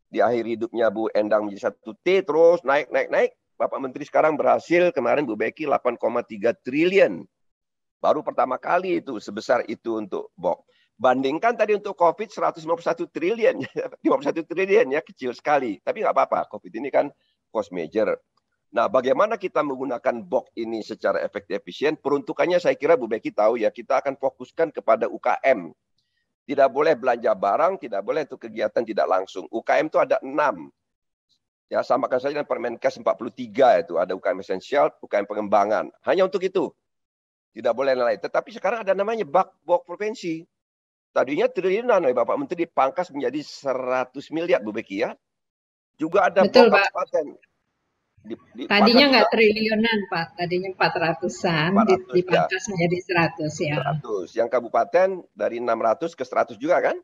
Di akhir hidupnya Bu Endang menjadi 1T, terus naik. Bapak Menteri sekarang berhasil, kemarin Bu Becky 8,3 triliun. Baru pertama kali itu sebesar itu untuk BOK. Bandingkan tadi untuk COVID 151 triliun. 51 triliun ya, kecil sekali. Tapi nggak apa-apa, COVID ini kan cost major. Nah, bagaimana kita menggunakan BOK ini secara efektif efisien? Peruntukannya saya kira Bu Becky tahu ya, kita akan fokuskan kepada UKM. Tidak boleh belanja barang, tidak boleh untuk kegiatan tidak langsung. UKM itu ada 6. Ya, samakan saja dengan Permenkes 43 itu. Ada UKM esensial, UKM pengembangan. Hanya untuk itu. Tidak boleh lain. Tetapi sekarang ada namanya BOK provinsi. Tadinya triliunan oleh Bapak Menteri dipangkas menjadi 100 miliar Bu Becky ya. Juga ada Betul, BOK Pak. kabupaten. Tadinya nggak triliunan, Pak. Tadinya 400-an, 400 dipangkas menjadi 100 ya. 100. Yang kabupaten dari 600 ke 100 juga kan?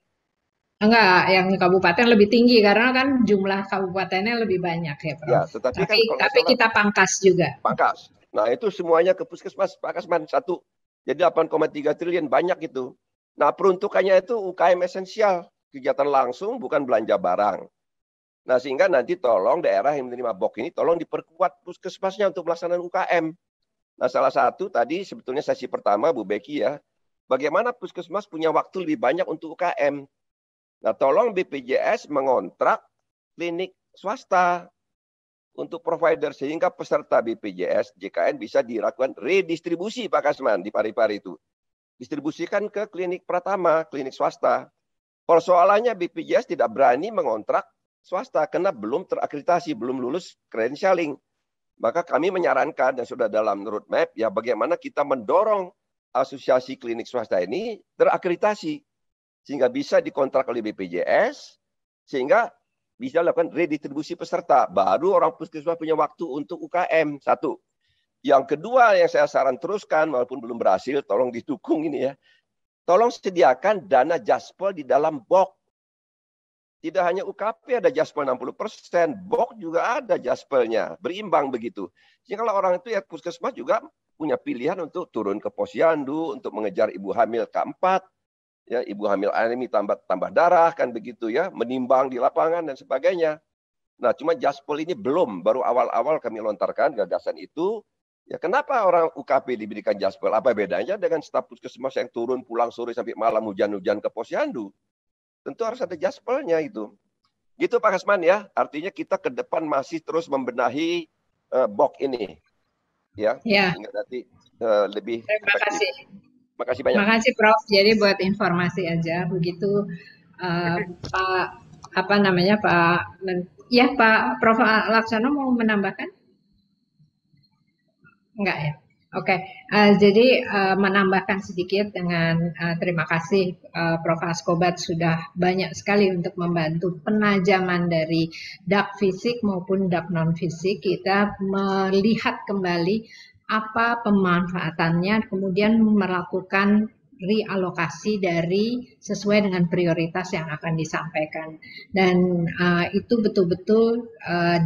Enggak, yang kabupaten lebih tinggi karena kan jumlah kabupatennya lebih banyak ya, Prof. Ya, tetapi kan kalau Tapi kita pangkas juga. Pangkas. Nah, itu semuanya ke puskesmas, Pak Kasman, 1. Jadi 8,3 triliun, banyak itu. Nah, peruntukannya itu UKM esensial, kegiatan langsung, bukan belanja barang. Nah, sehingga nanti tolong daerah yang menerima BOK ini, tolong diperkuat puskesmasnya untuk pelaksanaan UKM. Nah, salah satu tadi sebetulnya sesi pertama, Bu Becky ya, bagaimana puskesmas punya waktu lebih banyak untuk UKM. Nah, tolong BPJS mengontrak klinik swasta untuk provider, sehingga peserta BPJS, JKN bisa dilakukan redistribusi, Pak Kasman, di Parepare itu. Distribusikan ke klinik Pratama, klinik swasta. Persoalannya BPJS tidak berani mengontrak swasta karena belum terakreditasi, belum lulus credentialing. Maka kami menyarankan dan sudah dalam roadmap ya bagaimana kita mendorong asosiasi klinik swasta ini terakreditasi sehingga bisa dikontrak oleh BPJS sehingga bisa lakukan redistribusi peserta. Baru orang puskesmas punya waktu untuk UKM. 1. Yang kedua yang saya saran teruskan walaupun belum berhasil, tolong didukung ini ya. Tolong sediakan dana Jaspel di dalam BOK. Tidak hanya UKP ada Jaspel 60%, BOK juga ada Jaspelnya, berimbang begitu. Sehingga kalau orang itu ya puskesmas juga punya pilihan untuk turun ke posyandu, untuk mengejar ibu hamil keempat, ya ibu hamil anemi tambah darah kan begitu ya, menimbang di lapangan dan sebagainya. Nah, cuma Jaspel ini belum, baru awal-awal kami lontarkan gagasan itu. Ya kenapa orang UKP diberikan Jaspel? Apa bedanya dengan staf puskesmas yang turun pulang sore sampai malam hujan-hujan ke posyandu? Tentu harus ada Jaspelnya itu. Gitu Pak Kasman ya. Artinya kita ke depan masih terus membenahi BOK ini. Ya. Sehingga nanti lebih Terima kasih. Terima kasih banyak. Terima kasih Prof. Jadi buat informasi aja begitu Pak Prof Laksono mau menambahkan? Enggak ya. Oke, jadi menambahkan sedikit dengan terima kasih Prof. Askobat sudah banyak sekali untuk membantu penajaman dari DAP fisik maupun DAP non fisik. Kita melihat kembali apa pemanfaatannya, kemudian melakukan realokasi dari sesuai dengan prioritas yang akan disampaikan dan itu betul-betul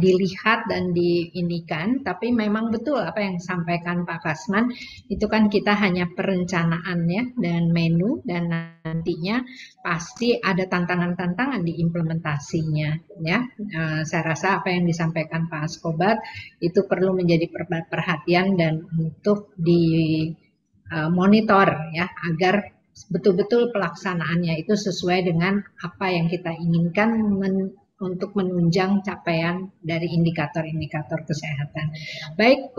dilihat dan diinikan. Tapi memang betul apa yang disampaikan Pak Kasman itu kan kita hanya perencanaannya dan menu dan nantinya pasti ada tantangan-tantangan di implementasinya ya. Saya rasa apa yang disampaikan Pak Askobat itu perlu menjadi perhatian dan untuk di monitor ya agar betul-betul pelaksanaannya itu sesuai dengan apa yang kita inginkan untuk menunjang capaian dari indikator-indikator kesehatan. Baik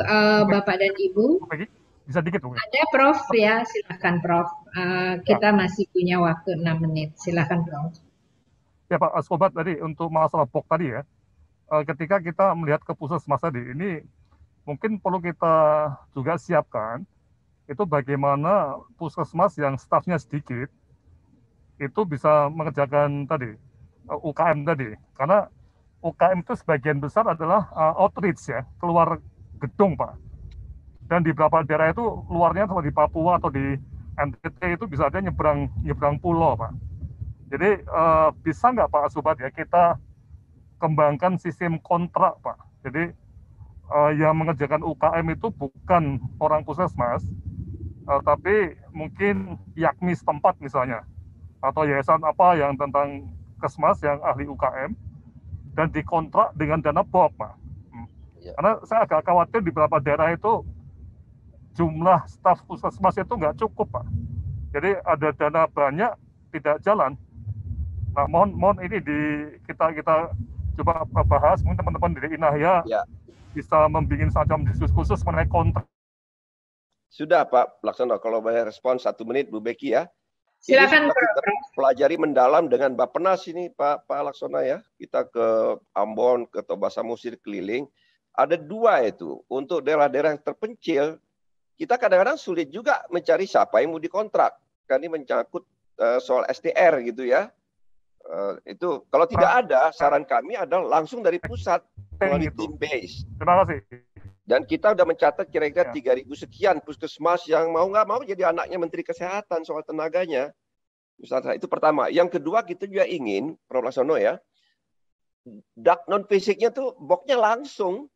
Bapak dan Ibu, bisa dikit ada Prof ya, silakan Prof. Kita masih punya waktu 6 menit, silakan Prof. Ya Pak Askobat, tadi untuk masalah BOK tadi ya, ketika kita melihat ke puskesmas tadi ini mungkin perlu kita juga siapkan itu bagaimana puskesmas yang stafnya sedikit itu bisa mengerjakan tadi UKM tadi, karena UKM itu sebagian besar adalah outreach ya, keluar gedung Pak, dan di beberapa daerah itu luarnya seperti di Papua atau di NTT itu bisa ada nyebrang pulau Pak. Jadi bisa nggak Pak Askobat ya kita kembangkan sistem kontrak Pak, jadi yang mengerjakan UKM itu bukan orang puskesmas, tapi mungkin yakmi setempat misalnya, atau yayasan apa yang tentang kesmas yang ahli UKM, dan dikontrak dengan dana BOK, Pak. Karena saya agak khawatir di beberapa daerah itu jumlah staf puskesmas itu nggak cukup, Pak. Jadi ada dana banyak tidak jalan. Nah, mohon ini kita coba bahas, mungkin teman-teman dari Inahya bisa membuat semacam diskusi khusus mengenai kontrak. Sudah Pak Laksono, kalau boleh respon 1 menit Bu Becky ya. Silakan. Kita pelajari mendalam dengan Bappenas ini Pak Laksono ya. Kita ke Ambon, ke Toba Samosir keliling. Ada 2 itu. Untuk daerah-daerah yang terpencil, kita kadang-kadang sulit juga mencari siapa yang mau dikontrak. Karena ini menyangkut soal SDR gitu ya. Itu kalau tidak ada, saran kami adalah langsung dari pusat melalui tim base. Terima kasih. Dan kita sudah mencatat kira-kira 3.000 sekian puskesmas yang mau nggak mau jadi anaknya Menteri Kesehatan soal tenaganya. Itu pertama. Yang kedua kita juga ingin, Prof. Laksono ya, dak non fisiknya tuh boxnya langsung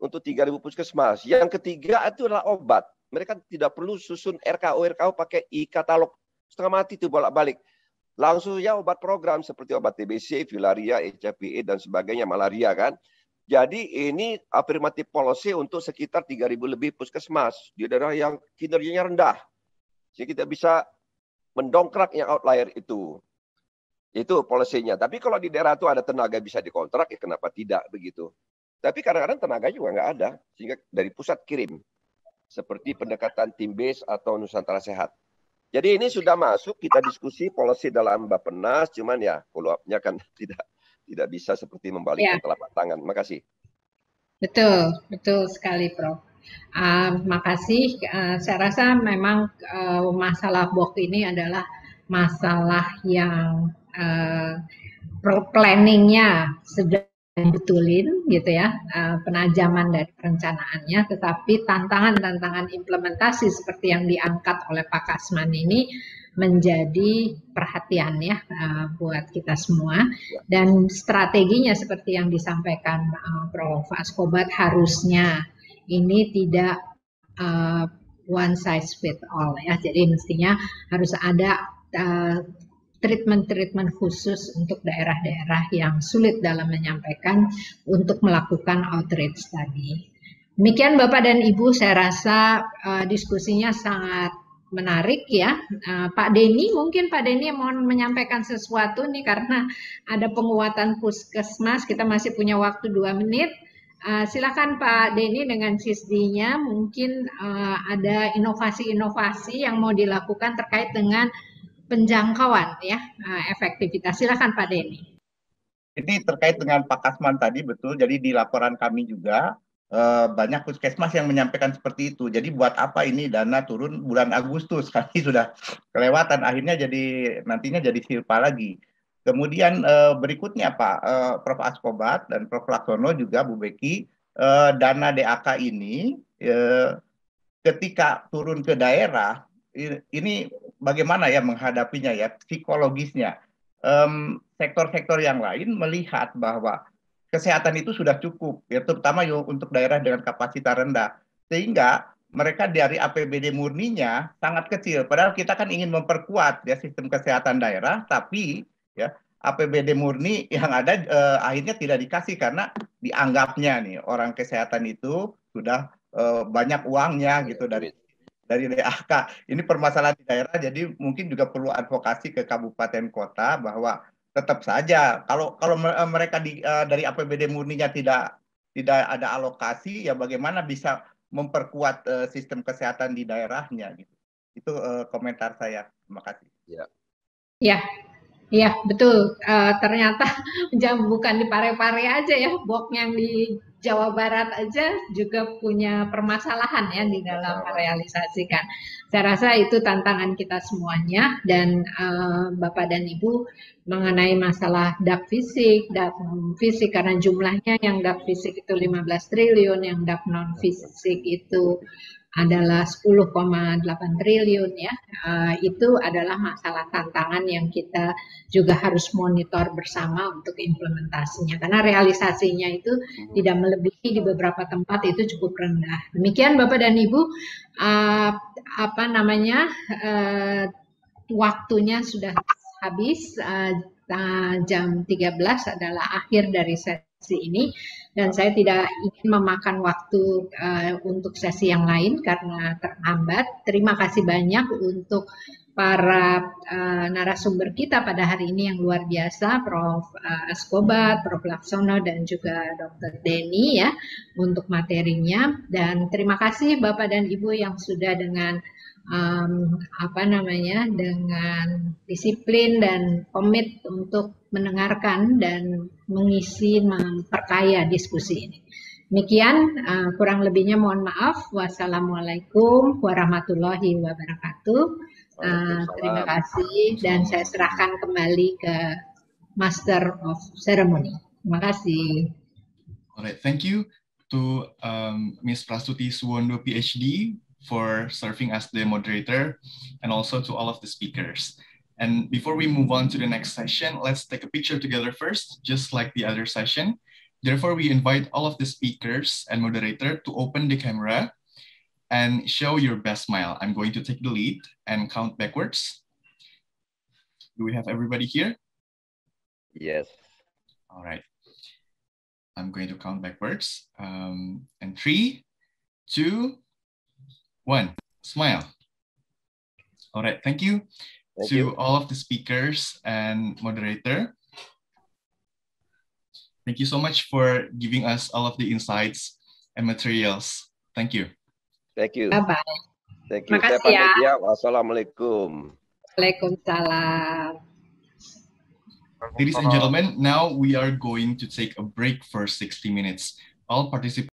untuk 3.000 puskesmas. Yang ketiga itu adalah obat. Mereka tidak perlu susun RKO pakai e-katalog setengah mati itu bolak-balik. Langsung ya obat program seperti obat TBC, filaria, HIV, dan sebagainya, malaria kan. Jadi ini afirmatif policy untuk sekitar 3.000 lebih puskesmas di daerah yang kinerjanya rendah. Jadi kita bisa mendongkrak yang outlier itu. Itu polisinya. Tapi kalau di daerah itu ada tenaga bisa dikontrak, ya kenapa tidak begitu. Tapi kadang-kadang tenaga juga nggak ada, sehingga dari pusat kirim. Seperti pendekatan tim base atau Nusantara Sehat. Jadi ini sudah masuk, kita diskusi polisi dalam Bappenas, cuman ya follow-up-nya kan tidak bisa seperti membalikkan telapak tangan. Makasih. Betul sekali, Prof. Makasih. Saya rasa memang masalah BOK ini adalah masalah yang planningnya sudah betulin gitu ya, penajaman dari perencanaannya, tetapi tantangan implementasi seperti yang diangkat oleh Pak Kasman ini menjadi perhatian ya buat kita semua, dan strateginya seperti yang disampaikan Prof. Askobat, harusnya ini tidak one size fit all ya, jadi mestinya harus ada treatment khusus untuk daerah-daerah yang sulit dalam menyampaikan untuk melakukan outreach tadi. Demikian Bapak dan Ibu, saya rasa diskusinya sangat menarik ya. Pak Denny, mungkin Pak Denny mau menyampaikan sesuatu nih karena ada penguatan puskesmas, kita masih punya waktu 2 menit. Silakan Pak Denny dengan SISD-nya, mungkin ada inovasi-inovasi yang mau dilakukan terkait dengan penjangkauan ya, efektivitas. Silakan Pak Denny. Ini terkait dengan Pak Kasman tadi, betul. Jadi di laporan kami juga banyak puskesmas yang menyampaikan seperti itu. Jadi buat apa ini dana turun bulan Agustus? Kami sudah kelewatan, akhirnya nantinya jadi silpa lagi. Kemudian berikutnya Pak Prof. Askobat dan Prof. Laksono juga Bu Becky, dana DAK ini ketika turun ke daerah ini bagaimana ya menghadapinya ya, psikologisnya. Sektor-sektor yang lain melihat bahwa kesehatan itu sudah cukup, ya, terutama untuk daerah dengan kapasitas rendah, sehingga mereka dari APBD murninya sangat kecil. Padahal kita kan ingin memperkuat ya sistem kesehatan daerah, tapi ya APBD murni yang ada akhirnya tidak dikasih karena dianggapnya nih orang kesehatan itu sudah banyak uangnya gitu dari DAK. Ini permasalahan di daerah, jadi mungkin juga perlu advokasi ke kabupaten kota bahwa tetap saja kalau mereka dari APBD murninya tidak ada alokasi, ya bagaimana bisa memperkuat sistem kesehatan di daerahnya gitu. Itu komentar saya. Terima kasih. Ya, betul. Ternyata bukan di Pare-Pare aja ya, BOK yang di Jawa Barat aja juga punya permasalahan ya di dalam merealisasikan. Saya rasa itu tantangan kita semuanya, dan Bapak dan Ibu mengenai masalah dak fisik karena jumlahnya yang dak fisik itu 15 triliun, yang dak non fisik itu adalah 10,8 triliun ya. Itu adalah masalah tantangan yang kita juga harus monitor bersama untuk implementasinya, karena realisasinya itu tidak melebihi di beberapa tempat itu cukup rendah. Demikian Bapak dan Ibu, waktunya sudah habis. Jam 13 adalah akhir dari sesi ini, dan saya tidak ingin memakan waktu untuk sesi yang lain karena terlambat. Terima kasih banyak untuk para narasumber kita pada hari ini yang luar biasa, Prof. Escobar, Prof. Laksono, dan juga Dr. Denny ya untuk materinya. Dan terima kasih Bapak dan Ibu yang sudah dengan dengan disiplin dan komit untuk mendengarkan dan mengisi, memperkaya diskusi ini. Demikian, kurang lebihnya mohon maaf. Wassalamualaikum warahmatullahi wabarakatuh. Terima kasih, dan saya serahkan kembali ke Master of Ceremony. Terima kasih. Alright, thank you to Ms. Prastuti Suwondo, PhD, for serving as the moderator, and also to all of the speakers. And before we move on to the next session, let's take a picture together first, just like the other session. Therefore, we invite all of the speakers and moderator to open the camera and show your best smile. I'm going to take the lead and count backwards. Do we have everybody here? Yes. All right. I'm going to count backwards. And 3, 2, 1, smile. All right, thank you to all of the speakers and moderator. Thank you so much for giving us all of the insights and materials. Thank you. Thank you. Bye-bye. Thank you. Makasih ya. Wassalamualaikum. Waalaikumsalam. Ladies and gentlemen, now we are going to take a break for 60 minutes. All participants